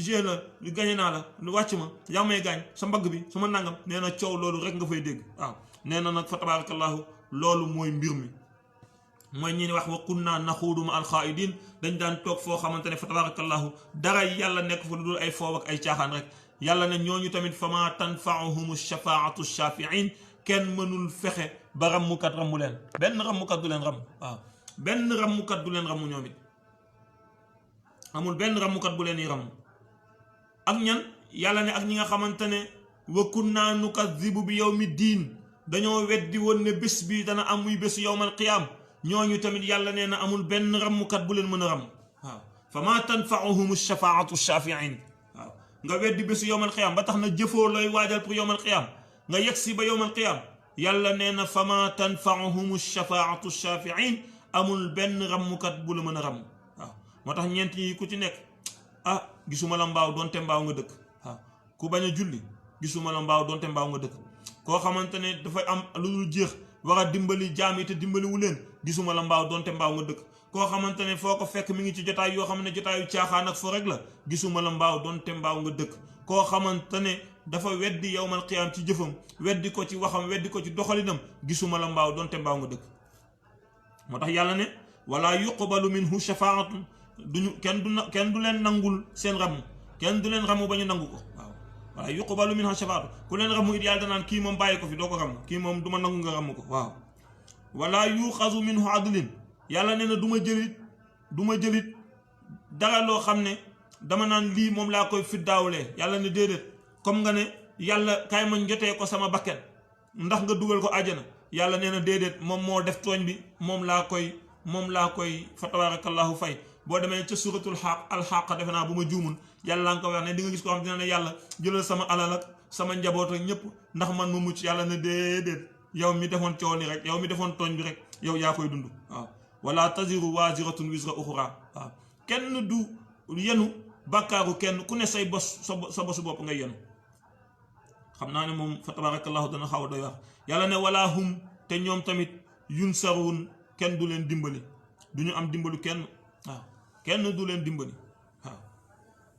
S1: gé la gañe naa la wàcc ma yaa may gaañ sa mbagg bi su ma nangam nee na coow loolu rek nga fay dégg waaw nee na nag fa tabarakallahu loolu mooy mbir mi mooy ñi wax wa kunna naxuudu ma alxaaidin dañ daan toog foo xamante ne fa tabarakallahu dara yàlla nekk fa lu dul ay foow ak ay caaxaan rek yàlla ne ñooñu tamit fama tanfa'uhum shafaatu shafiin kenn mënul fexe ba rammukat rammu leen benn rammukat du leen ramm waaw benn rammukat du leen rammu ñoom it amul benn rammukat bu leen yi ramm ak ñan yàlla ne ak ñi nga xamante ne wa kunna nukazzibu bi yawmi diin dañoo weddi woon ne bés bi dana am muy bésu yawmal qiyaam ñooñu tamit yàlla nee na amul benn rammukat bu leen mën a ram waaw fama tanfa'uhum shafaatu shafiin waaw nga weddi bésu yawmal qiyaam ba tax na jëfoo looy waajal pour yawmal qiyaam nga yegg si ba yawmal qiyaam yàlla nee na fama tanfa'uhum shafaatu shafiin amul benn rammukat bu la mën a ram waaw moo tax ñeent ñi ku ci nekk gisuma la mbaaw doonte mbaaw nga dëkk waaw ku bañ a julli gisuma la mbaaw doonte mbaaw nga dëkk koo xamante ne dafay am lu dul jeex war a dimbali jaam yi te dimbaliwu leen gisuma la mbaaw doonte mbaaw nga dëkk koo xamante ne foo ko fekk mi ngi ci jotaay yoo xam ne jotaayu caaxaan ak fo rek la gisuma la mbaaw doonte mbaaw nga dëkk koo xamante ne dafa weddi yawmal qiyaam ci jëfam weddi ko ci waxam weddi ko ci doxalinam gisuma la mbaaw doonte mbaaw nga dëkk moo tax yàlla ne wala yuqbalu minhu shafaatun kenn du leen nangul seen ramm kenn du leen ramm ba ñu nangu ko waaw wala yuqbalu minhu shafaatu ku leen ramm it yàlla danaan kii moom bàyyi ko fi doo ko ramm kii moom du ma nangu nga ramm ko waaw wala yuxazu minhu adlin yàlla nee na du ma jëlit dara loo xam ne dama naan lii moom laa koy fiddaawlee yàlla ne déedéet comme nga ne yàlla kaay ma jotee ko sama bakken ndax nga dugal ko àjjana yàlla nee na déedéet moom moo def tooñ bi moom laa koy fa tabarakallahu fay boo demee ca suratul alxaq defe naa bu ma juumul yàlla nga ko wax ne di nga gis ko xam dina ne yàlla jëlal sama alal ak sama njaboot ak ñëpp ndax man ma mucc yàlla ne déedéet yow mi defoon coow li rek yow mi defoon tooñ bi rek yow yaa koy dund waaw wala taziru waziratun wisra uxra waaw kenn du yenu bàkkaaru kenn ku ne say bos sa bosu bopp ngay yenu xam naa ne moom fa tabarakallahu dana xaw a doy wax yàlla ne wala hum te ñoom tamit yunsarun kenn du leen dimbali du ñu am dimbalu kenn waaw kenn du leen dimbali waaw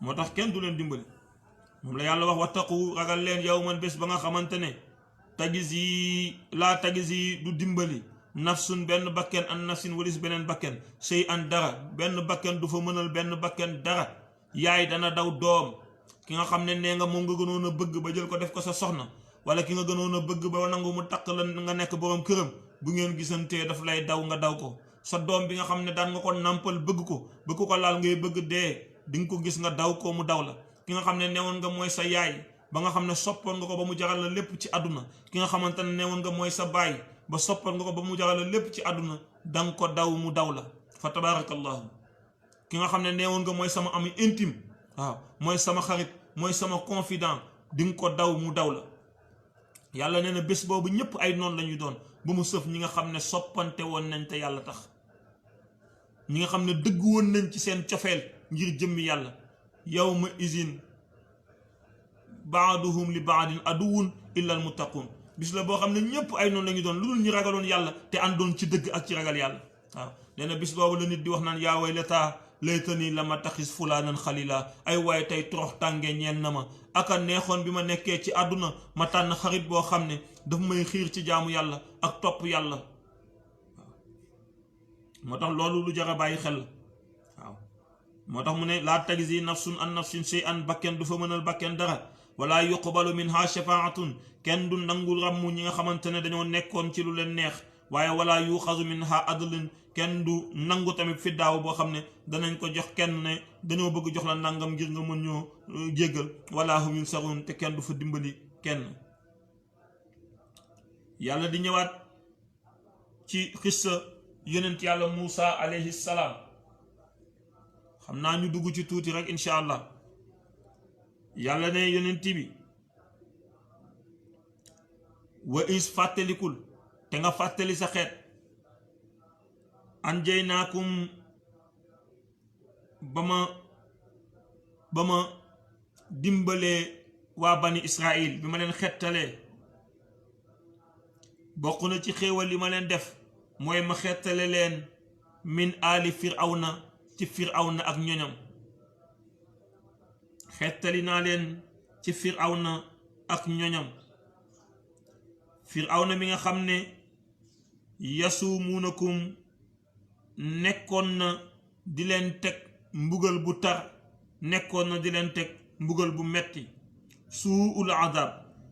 S1: moo tax kenn du leen dimbali moom la yàlla wax wattaqu ragal leen yawman bés ba nga xamante ne tagisi du dimbali nafsun benn bakken an nafsin walis beneen bakken sey an dara benn bakken du fa mënal benn bakken dara yaay dana daw doom ki nga xam ne nee nga moom nga gënoon a bëgg ba jël ko def ko sa soxna wala ki nga gënoon a bëgg ba nangu mu takk la nga nekk borom këram bu ngeen gisantee daf lay daw nga daw ko sa doom bi nga xam ne daan nga ko nàmpal bëgg ko laal ngay bëgg dee di nga ko gis nga daw ko mu daw la ki nga xam ne newoon nga mooy sa yaay ba nga xam ne soppoon nga ko ba mu jaral la lépp ci àdduna ki nga xamante ne newoon nga mooy sa baay ba soppoon nga ko ba mu jaral la lépp ci àdduna danga ko daw mu daw la fa tabarakallahu ki nga xam ne newoon nga mooy sama ami intime waaw mooy sama xarit mooy sama confident di nga ko daw mu daw la yàlla nee na bés boobu ñëpp ay noon la ñuy doon ba mu sëf ñi nga xam ne soppante woon nañ te yàlla tax ñi nga xam ne dëgg woon nañ ci seen cofeel ngir jëmmi yàlla yawma izin baaduhum li baadin aduwun illa al muttaqun bis la boo xam ne ñëpp ay noonu la ñu doon lu dul ñu ragaloon yàlla te àndoon ci dëgg ak ci ragal yàlla waaw nee na bis boobu la nit di wax naan yaa waylata laytani lama taxis fulaanan xalila ay waaye tey torox tànge ñeel na ma aka neexoon bi ma nekkee ci àdduna ma tànn xarit boo xam ne daf may xiir ci jaamu yàlla ak topp yàlla. moo tax loolu lu jar a bàyyi xel waaw moo tax mu ne laa tajzi nafsun an nafsin shay'an bakken du fa mënal bakken dara wala yuqbalu minha shafaatun kenn du nangul ràmmu ñi nga xamante ne dañoo nekkoon ci lu leen neex waaye wala yuxazu minha adlun kenn du nangu tamit fi daaw boo xam ne danañ ko jox kenn ne dañoo bëgg jox la nangam ngir nga mën ñoo jéggal wala hum yunsarun te kenn du fa dimbali kenn. yàlla di ñëwaat ci xissa yonent yàlla Muusa alayhi salaam xam naa ñu dugg ci tuuti rek incha allah. yàlla ne yonent bi wa is fàttalikul te nga fàttali sa xeet anjaynaakum ba ma dimbalee waa bani Israil bi ma leen xettalee bokk na ci xéewal li ma leen def mooy ma xettale leen min aali firawna ci firawna ak ñoñam xettali naa leen ci firawna ak ñoñam firawna mi nga xam ne yasumuunakum nekkoon na di leen teg mbugal bu tar nekkoon na di leen teg mbugal bu metti suul adab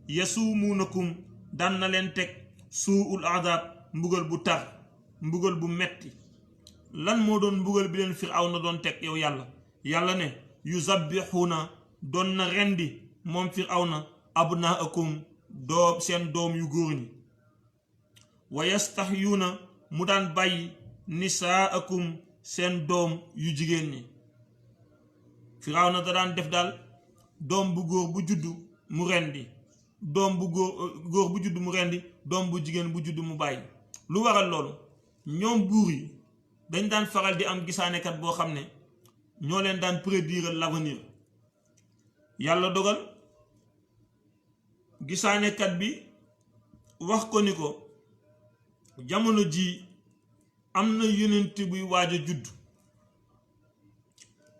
S1: yasumuunakum daan na leen teg suul adab mbugal bu tar mbugal bu metti lan moo doon mbugal bi leen firawna doon teg yow yàlla ne yuzabbixuuna doon na rendi moom firawna abnaakum seen doom yu góor ñi wa yastahyuuna mu daan bàyyi nisaakum seen doom yu jigéen ñi firawna da daan def daal doom bu góor bu juddu mu rendi doom bu góor bu juddu mu rendi doom bu jigéen bu juddu mu bàyyi lu waral loolu ñoom buur yi dañ daan faral di am gisaanekat boo xam ne ñoo leen daan prédire l'avenir yàlla dogal gisaanekat bi wax ko ni ko jamono ji am na yonent buy waaj a judd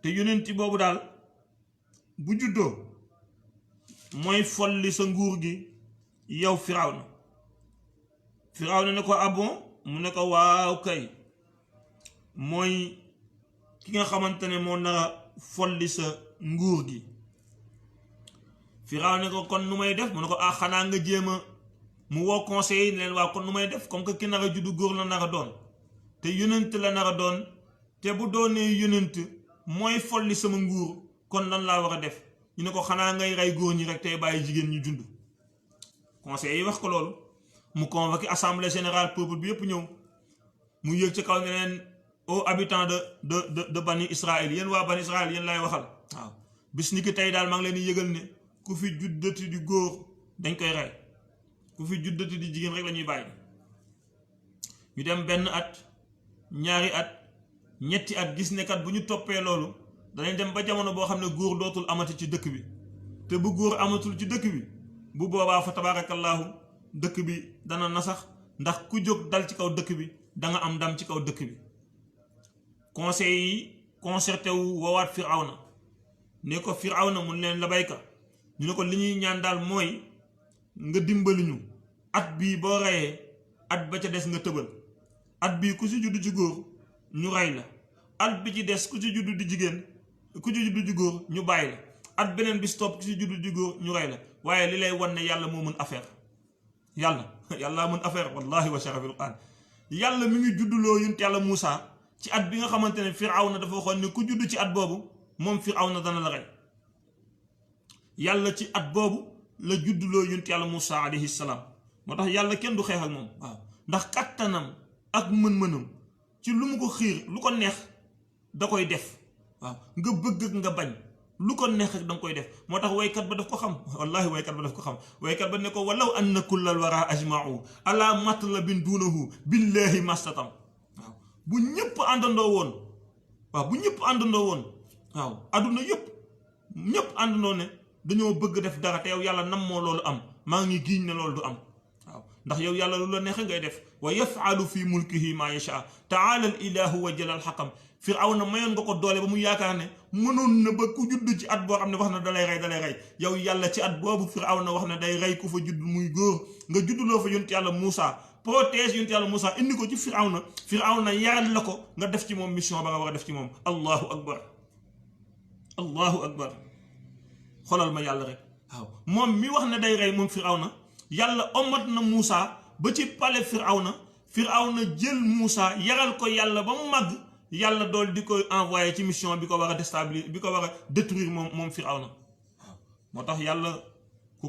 S1: te yonent boobu daal bu juddoo mooy folli sa nguur gi yow Firawna ne ko abon mu ne ko waaw kay mooy ki nga xamante ne moo nara folli sa nguur gi Firawna ne ko kon nu may def mu ne ko xanaa nga jéem a mu woo conseil yi leen waaw kon nu may def comme que ki nara juddu góor la nara doon te yonent la nara doon te bu doonee yonent mooy folli sama nguur kon lan laa war a def ñu ne ko xanaa ngay rey góor ñi rek tey bàyyi jigéen ñu jund conseil yi wax ko loolu mu convoqué assemblée générale peuple bi yépp ñëw mu yëg ci kaw ne leen aux habitants de bani Israël yéen waa bani Israël yéen lay waxal waaw bis ni ki tey daal maa ngi leen di yëgal ne ku fi juddati di góor dañ koy rey ku fi juddati di jigéen rek la ñuy bàyyi ñu dem benn at ñaari at ñetti at gis ne kat bu ñu toppee loolu danañ dem ba jamono boo xam ne góor dootul amati ci dëkk bi te bu góor amatul ci dëkk bi bu boobaa fa tabaarakallaahu dëkk bi dana nasax ndax ku jóg dal ci kaw dëkk bi da nga am ndam ci kaw dëkk bi conseil yi concerté wu woowaat Firawna ne ko Firawna mun leen la bayka ñu ne ko li ñuy ñaan daal mooy nga dimbali ñu at bii boo reyee at ba ca des nga tëbal at bii ku ci juddu ci góor ñu rey la at bi ci des ku ci juddu di jigéen ku ci juddu di góor ñu bàyyi la at beneen bis topp ku ci juddu di góor ñu rey la waaye li lay wan ne yàlla moo mën affaire yàlla mën affaire wallahi wa sharafil qur'an yàlla mi ngi judduloo yunt yàlla Muusa ci at bi nga xamante ne Firawna dafa waxoon ne ku juddu ci at boobu moom Firawna dana la rey yàlla ci at boobu la judduloo yunt yàlla Muusa alayhi salaam moo tax yàlla kenn du xeex ak moom waaw ndax kattanam ak mën-mënam ci lu mu ko xiir lu ko neex da koy def waaw nga bëgg ak nga bañ lu ko neex ak da nga koy def moo tax waykat ba daf ko xam wallahi waykat ba daf ko xam waykat ba ne ko walaw anna kullal wara ajma'u ala matlabin duunahu billahi mastatam waaw bu ñëpp àndandoo woon waaw bu ñëpp àndandoo woon waaw adduna ñëpp àndandoo ne dañoo bëgg def dara te yow yàlla nam moo loolu am maa ngi giiñ ne loolu du am waaw ndax yow yàlla lu la neexe ngay def wa yafalu fi mulkihi ma yasha taala al ilahu wa jalal xaqam Firawna mayoon nga ko doole ba mu yaakaar ne mënoon na ba ku judd ci at boo xam ne wax na dalay rey yow yàlla ci at boobu Firawna wax ne day rey ku fa judd muy góor nga judduloo fa yonent yàlla Moussa protège yonent yàlla Moussa indi ko ci Firawna yaral la ko nga def ci moom mission ba nga war a def ci moom allahu akbar xoolal ma yàlla rek waaw moom mi wax ne day rey moom Firawna yàlla omat na Moussa ba ci palais Firawna jël Moussa yaral ko yàlla ba mu màgg yàlla dool di koy envoyé ci mission bi ko war a déstabiliser bi ko war a détruire moom Firawna waaw moo tax yàlla ku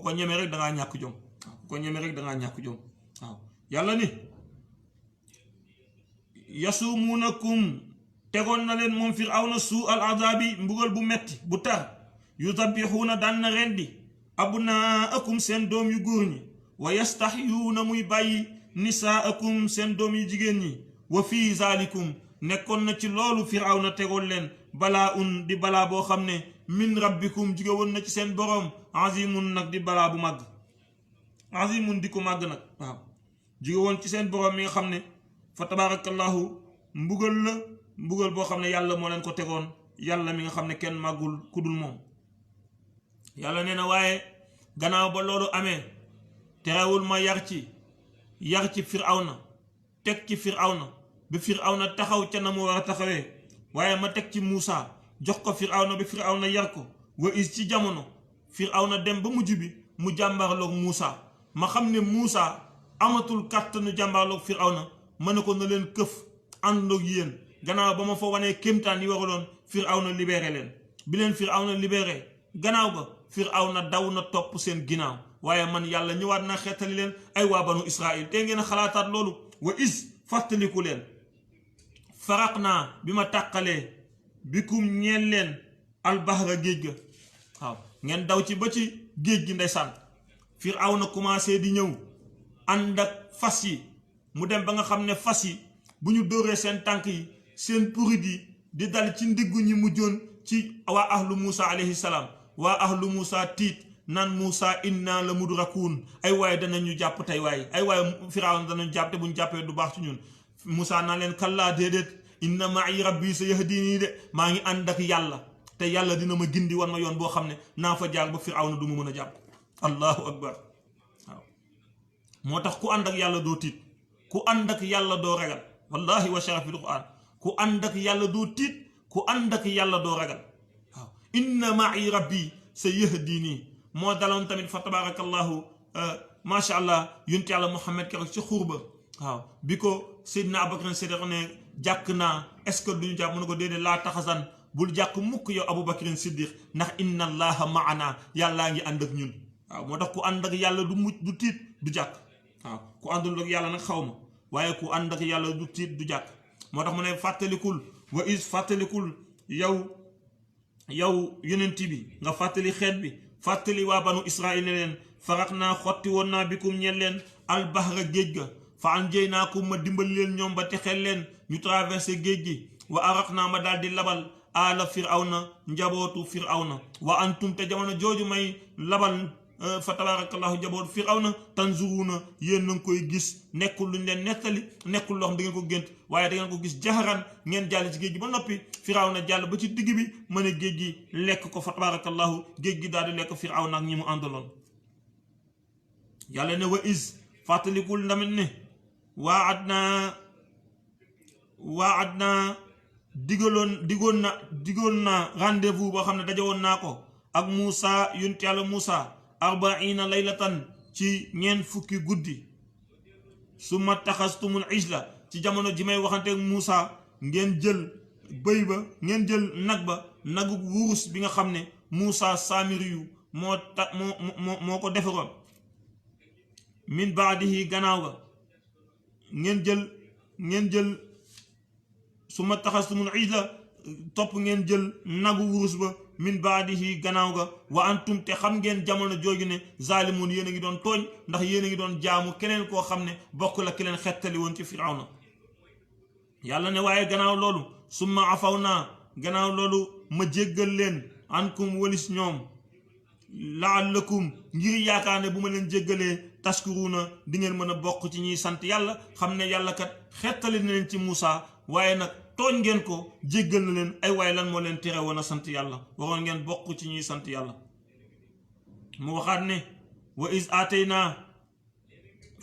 S1: ko ñeme rek da ngaa ñàkk jom ku ko ñeme rek da ngaa ñàkk jom waaw yàlla ni yasumuunakum tegoon na leen moom Firawna suu al azabi mbugal bu metti bu tar yuzabihuuna daan na rendi abnaakum seen doom yu góor ñi wa yastahyuuna muy bàyyi nisaakum seen doom yu jigéen ñi wa fii zalikum nekkoon na ci loolu Firawna tegoon leen balaa di balaa boo xam ne min rabbikum jóge woon na ci seen boroom azimun nag di balaa bu màgg azimun di ko màgg nag waaw jóge woon ci seen boroom mi nga xam ne fa tabarakallahu mbugal boo xam ne yàlla moo leen ko tegoon yàlla mi nga xam ne kenn màggul ku dul moom yàlla nee na waaye gannaaw ba loolu amee terewul ma yar ci Firawna teg ci Firawna ba Firawna taxaw ca na mu war a taxawee waaye ma teg ci Moussa jox ko Firawna ba Firawna yar ko wa is ci jamono Firawna dem ba mujj bi mu jàmbaarloog Moussa ma xam ne Moussa amatul kàttanu jàmbaarloog Firawna ma ne ko na leen këf àndoog yéen gannaaw ba ma fa wanee kéemtaan yi waraloon Firawna libéré leen bi leen Firawna libéré gannaaw ba Firawna daw na topp seen ginnaaw waaye man yàlla ñëwaat naa xeetali leen ay waa banu Israil te ngeen a xalaataat loolu wa is fàttaliku leen faraq naa bi ma tàqalee bikum ñeen leen albahra géej ga waaw ngeen daw ci ba ci géej gi ndeysaan Firawna commencé di ñëw ànd ak fas yi mu dem ba nga xam ne fas yi bu ñu dóoree seen tànk yi seen purit yi di dal ci ndiggu ñi mujjoon ci waa ahlu Moussa alayhi salaam waa ahlu Moussa tiit naan Moussa inna la mudrakuun ay waaye danañu jàpp tey waaye ay waaye Firawna danañu jàpp te bu ñu jàppee du baax ci ñun Moussa naa leen kallaa déedéet inna ma'i rabbi sayahdini de maa ngi ànd ak yàlla te yàlla dina ma gindi wan ma yoon boo xam ne naa fa jaar ba Firawna du ma mën a jàpp allahu akbar waaw moo tax ku ànd ak yàlla doo tiit ku ànd ak yàlla doo ragal wallahi wa sharafil quran ku ànd ak yàlla doo tiit ku ànd ak yàlla doo ragal waaw inna ma'i rabbi sayahdini moo daloon tamit fa tabarakallahu macha allah yonent yàlla Muhammad keroog ci xurba waaw bi ko Seydina Abubakar Siddiq ne jàkk naa est-ce que duñu jàpp mu ne ko déedéet laa taxasan bul jàkk mukk yow Abubakar Siddiq ndax inna allaha maana yàllaa ngi ànd ak ñun waaw moo tax ku ànd ak yàlla du mucc du tiit du jàkk waaw ku àndul ak yàlla nag xaw ma waaye ku ànd ak yàlla du tiit du jàkk moo tax mu ne fàttalikul wa is fàttalikul yow yonent bi nga fàttali xeet bi fàttali waa banu Israil ne leen faraq naa xotti woon naa bikum ñeen leen albahra géej ga fa anjaynaakum ma dimbali leen ñoom ba texel leen ñu traversé géej gi wa araq naa ma daal di labal aala Firawna njabootu Firawna wa antum te jamono jooju may labal fa tabarakallahu njabootu Firawna tanzuruuna yéen na nga koy gis nekkul luñ leen nettali nekkul loo xam da ngeen ko gént waaye da ngeen ko gis jaxaran ngeen jàll ci géej gi ba noppi Firawna jàll ba ci digg bi mën a géej gi lekk ko fa tabarakallahu géej gi daal di lekk Firawna ak ñi mu àndaloon yàlla ne wa is fàttalikul ndamit ne waad naa digoon na rendez-vous boo xam ne dajawoon naa ko ak Moussa yonent yàlla Moussa 40 laylatan ci ñeent fukki guddi summa taxastumul ijla ci jamono ji may waxanteeg Moussa ngeen jël bëy ba ngeen jël nag ba nagu wurus bi nga xam ne Moussa Samiri yu moo ko defaroon min baadihi gannaaw ga ngeen jël summa taxastumul ijla topp ngeen jël nagu wurus ba min baadihi gannaaw ga wa antum te xam ngeen jamono jooju ne zaalimun yéen a ngi doon tooñ ndax yéen a ngi doon jaamu keneen koo xam ne bokk la ki leen xettali woon ci Firawna yàlla ne waaye gannaaw loolu summa afaw naa gannaaw loolu ma jéggal leen ankum walis ñoom laallakum ngir yaakaar ne bu ma leen jéggalee tashkuruuna di ngeen mën a bokk ci ñuy sant yàlla xam ne yàlla kat xettali na leen ci Moussa waaye nag tooñ ngeen ko jéggal na leen ay waay lan moo leen tere woon a sant yàlla waroon ngeen bokk ci ñuy sant yàlla mu waxaat ne wa is aataynaa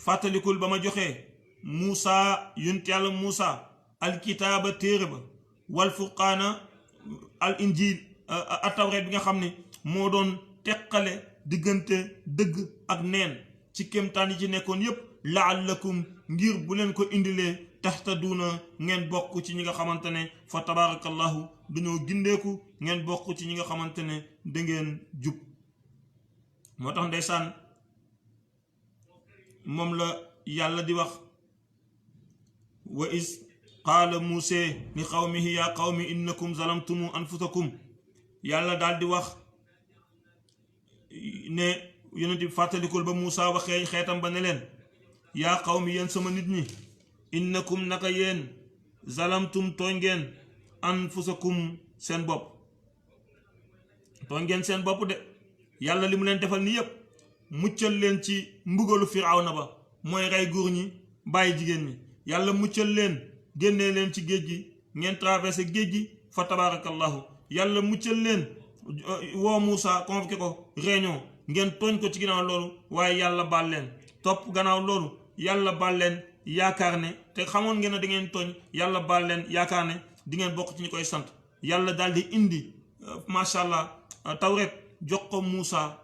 S1: fàttalikul ba ma joxee Muusa yunt yàlla Muusa alkitaaba téere ba wal furqaana al injil atawreet bi nga xam ne moo doon teqale diggante dëgg ak neen ci kéemtaan yi ci nekkoon yépp laallakum ngir bu leen ko indilee taxtaduuna ngeen bokk ci ñi nga xamante ne fa tabaarakallahu dañoo gindeeku ngeen bokk ci ñi nga xamante ne dangeen jub moo tax ndeysaan moom la yàlla di wax wa is qaala Muusa li qawmihi yaa qawmi innakum zalamtumu anfusakum yàlla daal di wax ne yonent bi fàttalikul ba Muusa waxee xeetam ba ne leen yaa qawmi yéen sama nit ñi innakum naka yéen zalamtum tooñ ngeen anfusakum seen bopp tooñ ngeen seen bopp de yàlla li mu leen defal ni yépp muccal leen ci mbugalu Firawna ba mooy rey góor ñi bàyyi jigéen ñi yàlla muccal leen génnee leen ci géej gi ngeen traversé géej gi fa tabaarakallahu yàlla muccal leen woo Muusa convoqué ko réunion ngeen tooñ ko ci ginnaaw loolu waaye yàlla baal leen topp gannaaw loolu yàlla baal leen yaakaar ne te xamoon ngeen ne da ngeen tooñ yàlla baal leen yaakaar ne di ngeen bokk ci ñu koy sant yàlla daal di indi macha allah tawret jox ko Muusa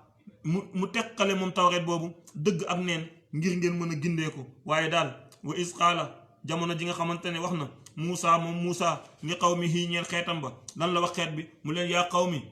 S1: mu teqale moom tawret boobu dëgg ak neen ngir ngeen mën a gindeeku waaye daal wa is qaala jamono ji nga xamante ne wax na Muusa moom Muusa li qawmihi ñeel xeetam ba lan la wax xeet bi mu leen yaa qawmi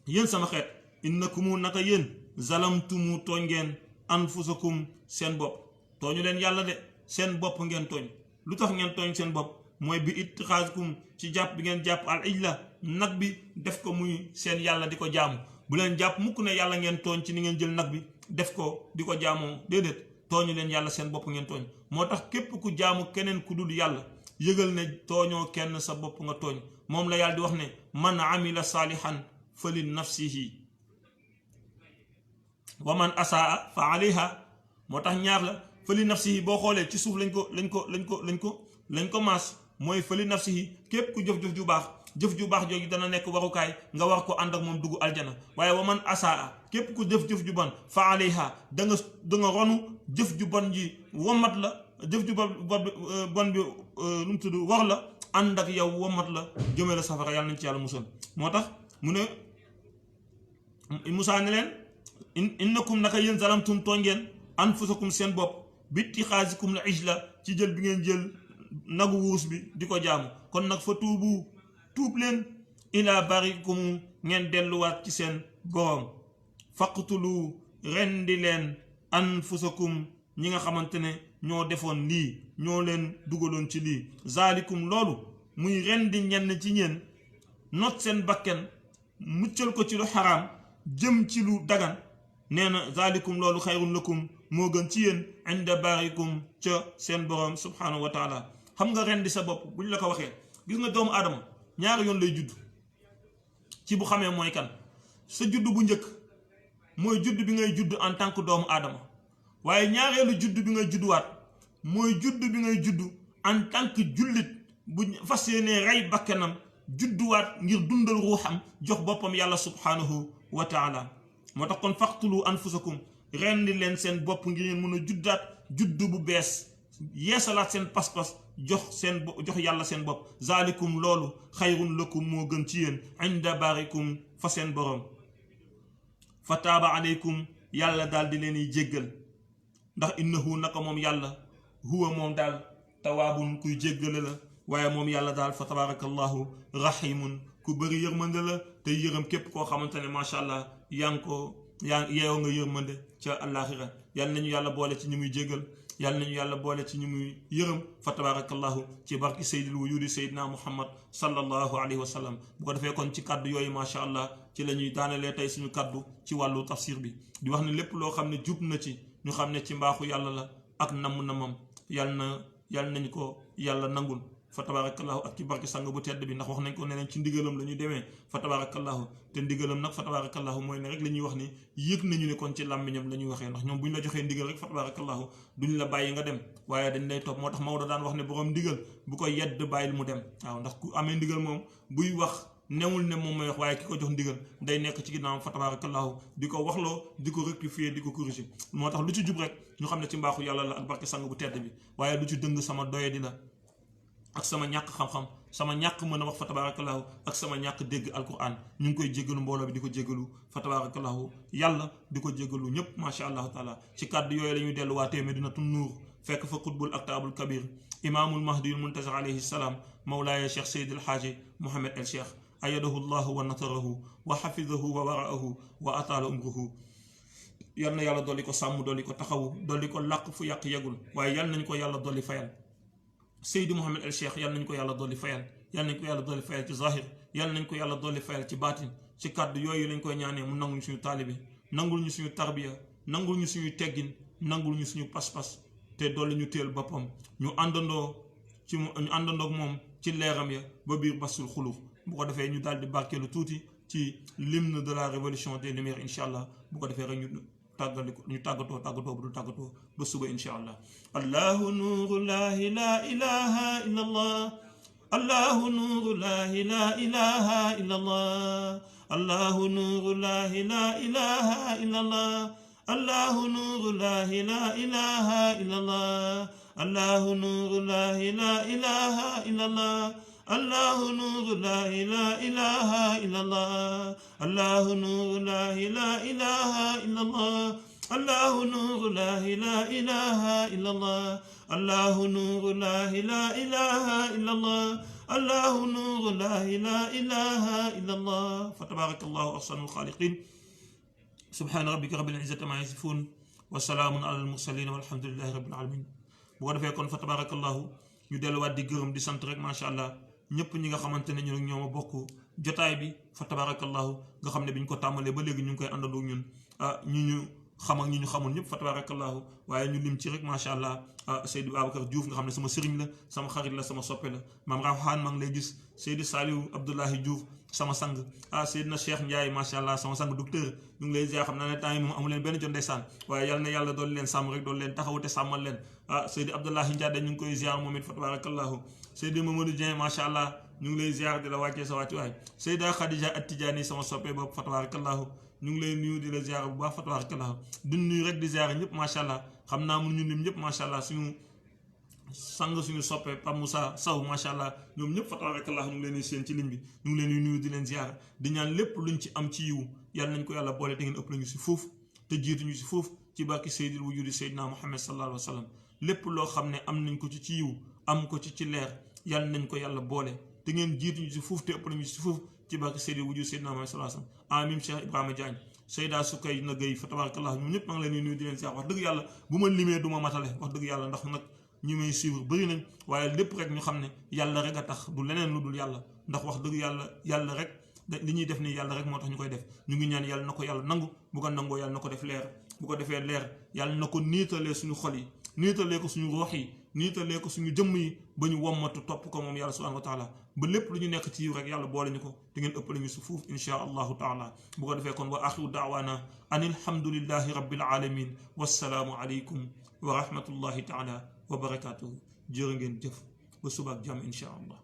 S1: yéen sama xeet innakumu naka yéen zalamtumu tooñ ngeen anfusakum seen bopp tooñu leen yàlla de seen bopp ngeen tooñ lu tax ngeen tooñ seen bopp mooy bi ittixaaskum ci jàpp bi ngeen jàpp al ijla nag bi def ko muy seen yàlla di ko jaamu bu leen jàpp mukk ne yàlla ngeen tooñ ci ni ngeen jël nag bi def ko di ko jaamoo déedéet tooñu leen yàlla seen bopp ngeen tooñ moo tax képp ku jaamu keneen ku dul yàlla yëgal ne tooñoo kenn sa bopp nga tooñ moom la yàlla di wax ne man amila saalihan fa li nafsihi wa man asaa fa alayha moo tax ñaar la fa li nafsihi boo xoolee ci suuf lañ ko maas mooy fa li nafsihi képp ku jëf-jëf ju baax jooju dana nekk warukaay nga war ko ànd ak moom dugg aljana waaye wa man asaa képp ku jëf-jëf ju bon fa alayha da nga ronu jëf ju bon ji womat la jëf ju bon bi nu mu tudd war la ànd ak yow womat la jëme la safara yàlla nañ ci yàlla musal moo tax mu ne Musaa ne leen innakum naka yéen zalamtum tooñ ngeen anfusakum seen bopp bittixaasikum la ijla ci jël bi ngeen jël nagu wurus bi di ko jaamu kon nag fa tuub leen ilaa barikum ngeen delluwaat ci seen boroom faqtulu rendi leen anfusakum ñi nga xamante ne ñoo defoon lii ñoo leen dugaloon ci lii zaalikum loolu muy rendi ñenn ci ñeen not seen bakken muccal ko ci lu xaraam jëm ci lu dagan nee na zaalikum loolu xayrun lakum moo gën ci yéen inda barikum ca seen boroom subhanahu wa taala xam nga rendi sa bopp buñ la ko waxee gis nga doomu aadama ñaari yoon lay judd ci bu xamee mooy kan sa judd bu njëkk mooy judd bi ngay judd en tant que doomu aadama waaye ñaareelu judd bi ngay judduwaat mooy judd bi ngay judd en tant que jullit bu fas yéenee rey bakkanam judduwaat ngir dundal ruuxam jox boppam yàlla subhanahu wa taala moo tax kon faqtulu anfusakum rendi leen seen bopp ngir ngeen mën a juddaat judd bu bees yeesalaat seen pas-pas jox yàlla seen bopp zaalikum loolu xayrun lakum moo gën ci yéen inda barikum fa seen boroom fa taaba aleykum yàlla daal di leen yi jéggal ndax innahu naka moom yàlla huwa moom daal tawaabun kuy jéggale la waaye moom yàlla daal fa tabarakallahu rahimun ku bëri yërmande la te yërëm képp koo xamante ne macha allah yeewoo nga yërmande ca àllaaxira yàlla nañu yàlla boole ci ñi muy jéggal yàlla nañu yàlla boole ci ñi muy yërëm fa tabarakallahu ci barki sayyidil wujudi sayyidina muhammad sallallahu alayhi wa sallam bu ko defee kon ci kaddu yooyu macha allah ci la ñuy daanalee tey suñu kaddu ci wàllu tafsir bi di wax ne lépp loo xam ne jub na ci ñu xam ne ci mbaaxu yàlla la ak namm-namam yàlla nañu ko yàlla nangul fa tabarakallahu ak ci barke sang bu tedd bi ndax wax nañ ko ne leen ci ndigalam la ñuy demee fa tabarakallahu te ndigalam nag fa tabarakallahu mooy ne rek la ñuy wax ni yëg nañu ne kon ci làmmiñam la ñuy waxee ndax ñoom bu ñu la joxee ndigal rek fa tabarakallahu duñ la bàyyi nga dem waaye dañ lay topp moo tax Maodo daan wax ne borom ndigal bu ko yedd bàyyil mu dem waaw ndax ku amee ndigal moom buy wax newul ne moom mooy wax waaye ki ko jox ndigal day nekk ci ginnaaw fa tabarakallahu di ko waxloo di ko rectifier di ko corriger moo tax lu ci jub rek ñu xam ne ci mbaaxu yàlla la ak barke sang bu tedd bi waaye lu ci dëng sama doye di la ak sama ñàkk xam-xam sama ñàkk mën a wax fa tabarakallahu ak sama ñàkk dégg alquran ñu ngi koy jéggalu mbooloo bi di ko jéggalu fa tabarakallahu yàlla di ko jéggalu ñëpp macha allahu taala ci kàddu yooyu la ñuy delluwaatee Medinatu Nuur fekk fa xutbul aktaabul kabir imaamul mahdiyul muntazar alayhi salaam mawlaaya cheikh Seydi El Hadji Mohamed El Cheikh ayadahu llahu wa natarahu wa xafidahu wa waraahu wa ataala umruhu yal na yàlla dolli ko sàmm dolli ko taxawu dolli ko làq fu yàq yegul waaye yal nañ ko yàlla dolli fayal Seydi Mohamed El Cheikh yal nañ ko yàlla dolli fayal yal nañ ko yàlla dolli fayal ci zahir yal nañ ko yàlla dolli fayal ci baatin ci kàddu yooyu lañ koy ñaanee mu nangul ñu suñu taalibe nangul ñu suñu tarbiya nangul ñu suñu teggin nangul ñu suñu pas-pas te dolli ñu téel boppam ñu àndandoo ak moom ci leeram ya ba biir basul xuluf bu ko defee ñu daal di barkeelu tuuti ci l'hymne de la révolution des lumières incha allah bu ko defee rek ñu tàggatoo bu du tàggatoo ba suba incha allah allahu nurullahi la ilaha illa allah allahu nurullahi la ilaha illa allah allahu nurullahi la ilaha illa allah allahu nurullahi la ilaha illa allah allahu nurullahi la ilaha illa allah الله نور لا إله إلا الله الله نور لا إله إلا الله الله نور لا إله إلا الله الله نور لا إله إلا الله الله نور لا إله إلا الله فتبارك الله أحسن الخالقين سبحان ربك رب العزة ما يصفون وسلام على المرسلين والحمد لله رب العالمين bu ko defee kon fa tabarakallahu ñu delluwaat di gërëm di sant rek macha allah ñëpp ñi nga xamante ne ñun ñoo ma bokk jotaay bi fa tabarakallahu nga xam ne bi ñu ko tàmbalee ba léegi ñu ngi koy àndandoo ñun ñi ñu xam ak ñi ñu xamul ñëpp fa tabarakallahu waaye ñu lim ci rek macha allah Seydou Babacar Diouf nga xam ne sama sëriñ la sama xarit la sama soppe la maam Rawhan maa ngi lay gis Seydou Saliou Abdoulahi Diouf sama sang Seydina Cheikh Ndiaye macha allah sama sang docteur ñu ngi lay ziar xam naa ne temps yi moom amu leen benn jot ndeysaan waaye yal na yàlla doon leen sàmm rek doon leen taxawu te sàmmal leen Seydou Abdoulahi Ndiaye ñu ngi koy ziar moom it fa tabarakallahu Seydou Mamadou Dieng macha allah ñu ngi lay ziar di la wàccee sa wàccuwaay Seyda Khadija At-Tidiane sama soppe boobu fa tabarakallahu ñu ngi lay nuyu di la ziar bu baax fa tabarakallahu di nuyu rek di ziar ñëpp macha allah xam naa mun ñu lim ñëpp macha allah suñu sang suñu soppe Pape Moussa Sow macha allah ñoom ñëpp fa tabarakallahu ñu ngi leen di seen ci ligne bi ñu ngi leen di nuyu di leen ziar di ñaan lépp luñ ci am ci yiw yàlla nañ ko yàlla boole te ngeen ëpp lañu si foofu te jiituñu si foofu ci barki Seydil wujudi Seydina Muhammad sallallahu alayhi wa sallam lépp loo xam ne am nañ ko ci yiw am ko ci leer yàlla nañ ko yàlla boole te ngeen jiituñu si foofu te ëpp lañu si foofu ci barki Seydil wujudi Seydina Muhammad sallallahu alayhi wa sallam amin Cheikh Ibrahima Diagne Seyda Sukay na Gueye fa tabarakallahu ñoom ñëpp maa ngi leen di nuyu di leen ziar wax dëgg yàlla bu ma limee du ma matale wax dëgg yàlla ndax nag ñi may suivre bëri nañ waaye lépp rek ñu xam ne yàlla rek a tax du leneen lu dul yàlla ndax wax dëgg yàlla rek li ñuy def nii yàlla rek moo tax ñu koy def ñu ngi ñaan yàlla na ko yàlla nangu bu ko nangoo yàlla na ko def leer bu ko defee leer yàlla na ko niitalee suñu xol yi niitalee ko suñu ruux yi niitalee ko suñu jëmm yi ba ñu wommatu topp ko moom yàlla subhanahu wa taala ba lépp lu ñu nekk ci yiw rek yàlla boole ñu ko te ngeen ëppale ñu si fuuf insha allahu taala bu ko defee kon wa axiru daawaana an alhamdulillahi rabbil alamin wassalaamu aleykum wa rahmatullahi taala wa barakatuhu jërë ngeen jëf ba subaak jàmm insha allah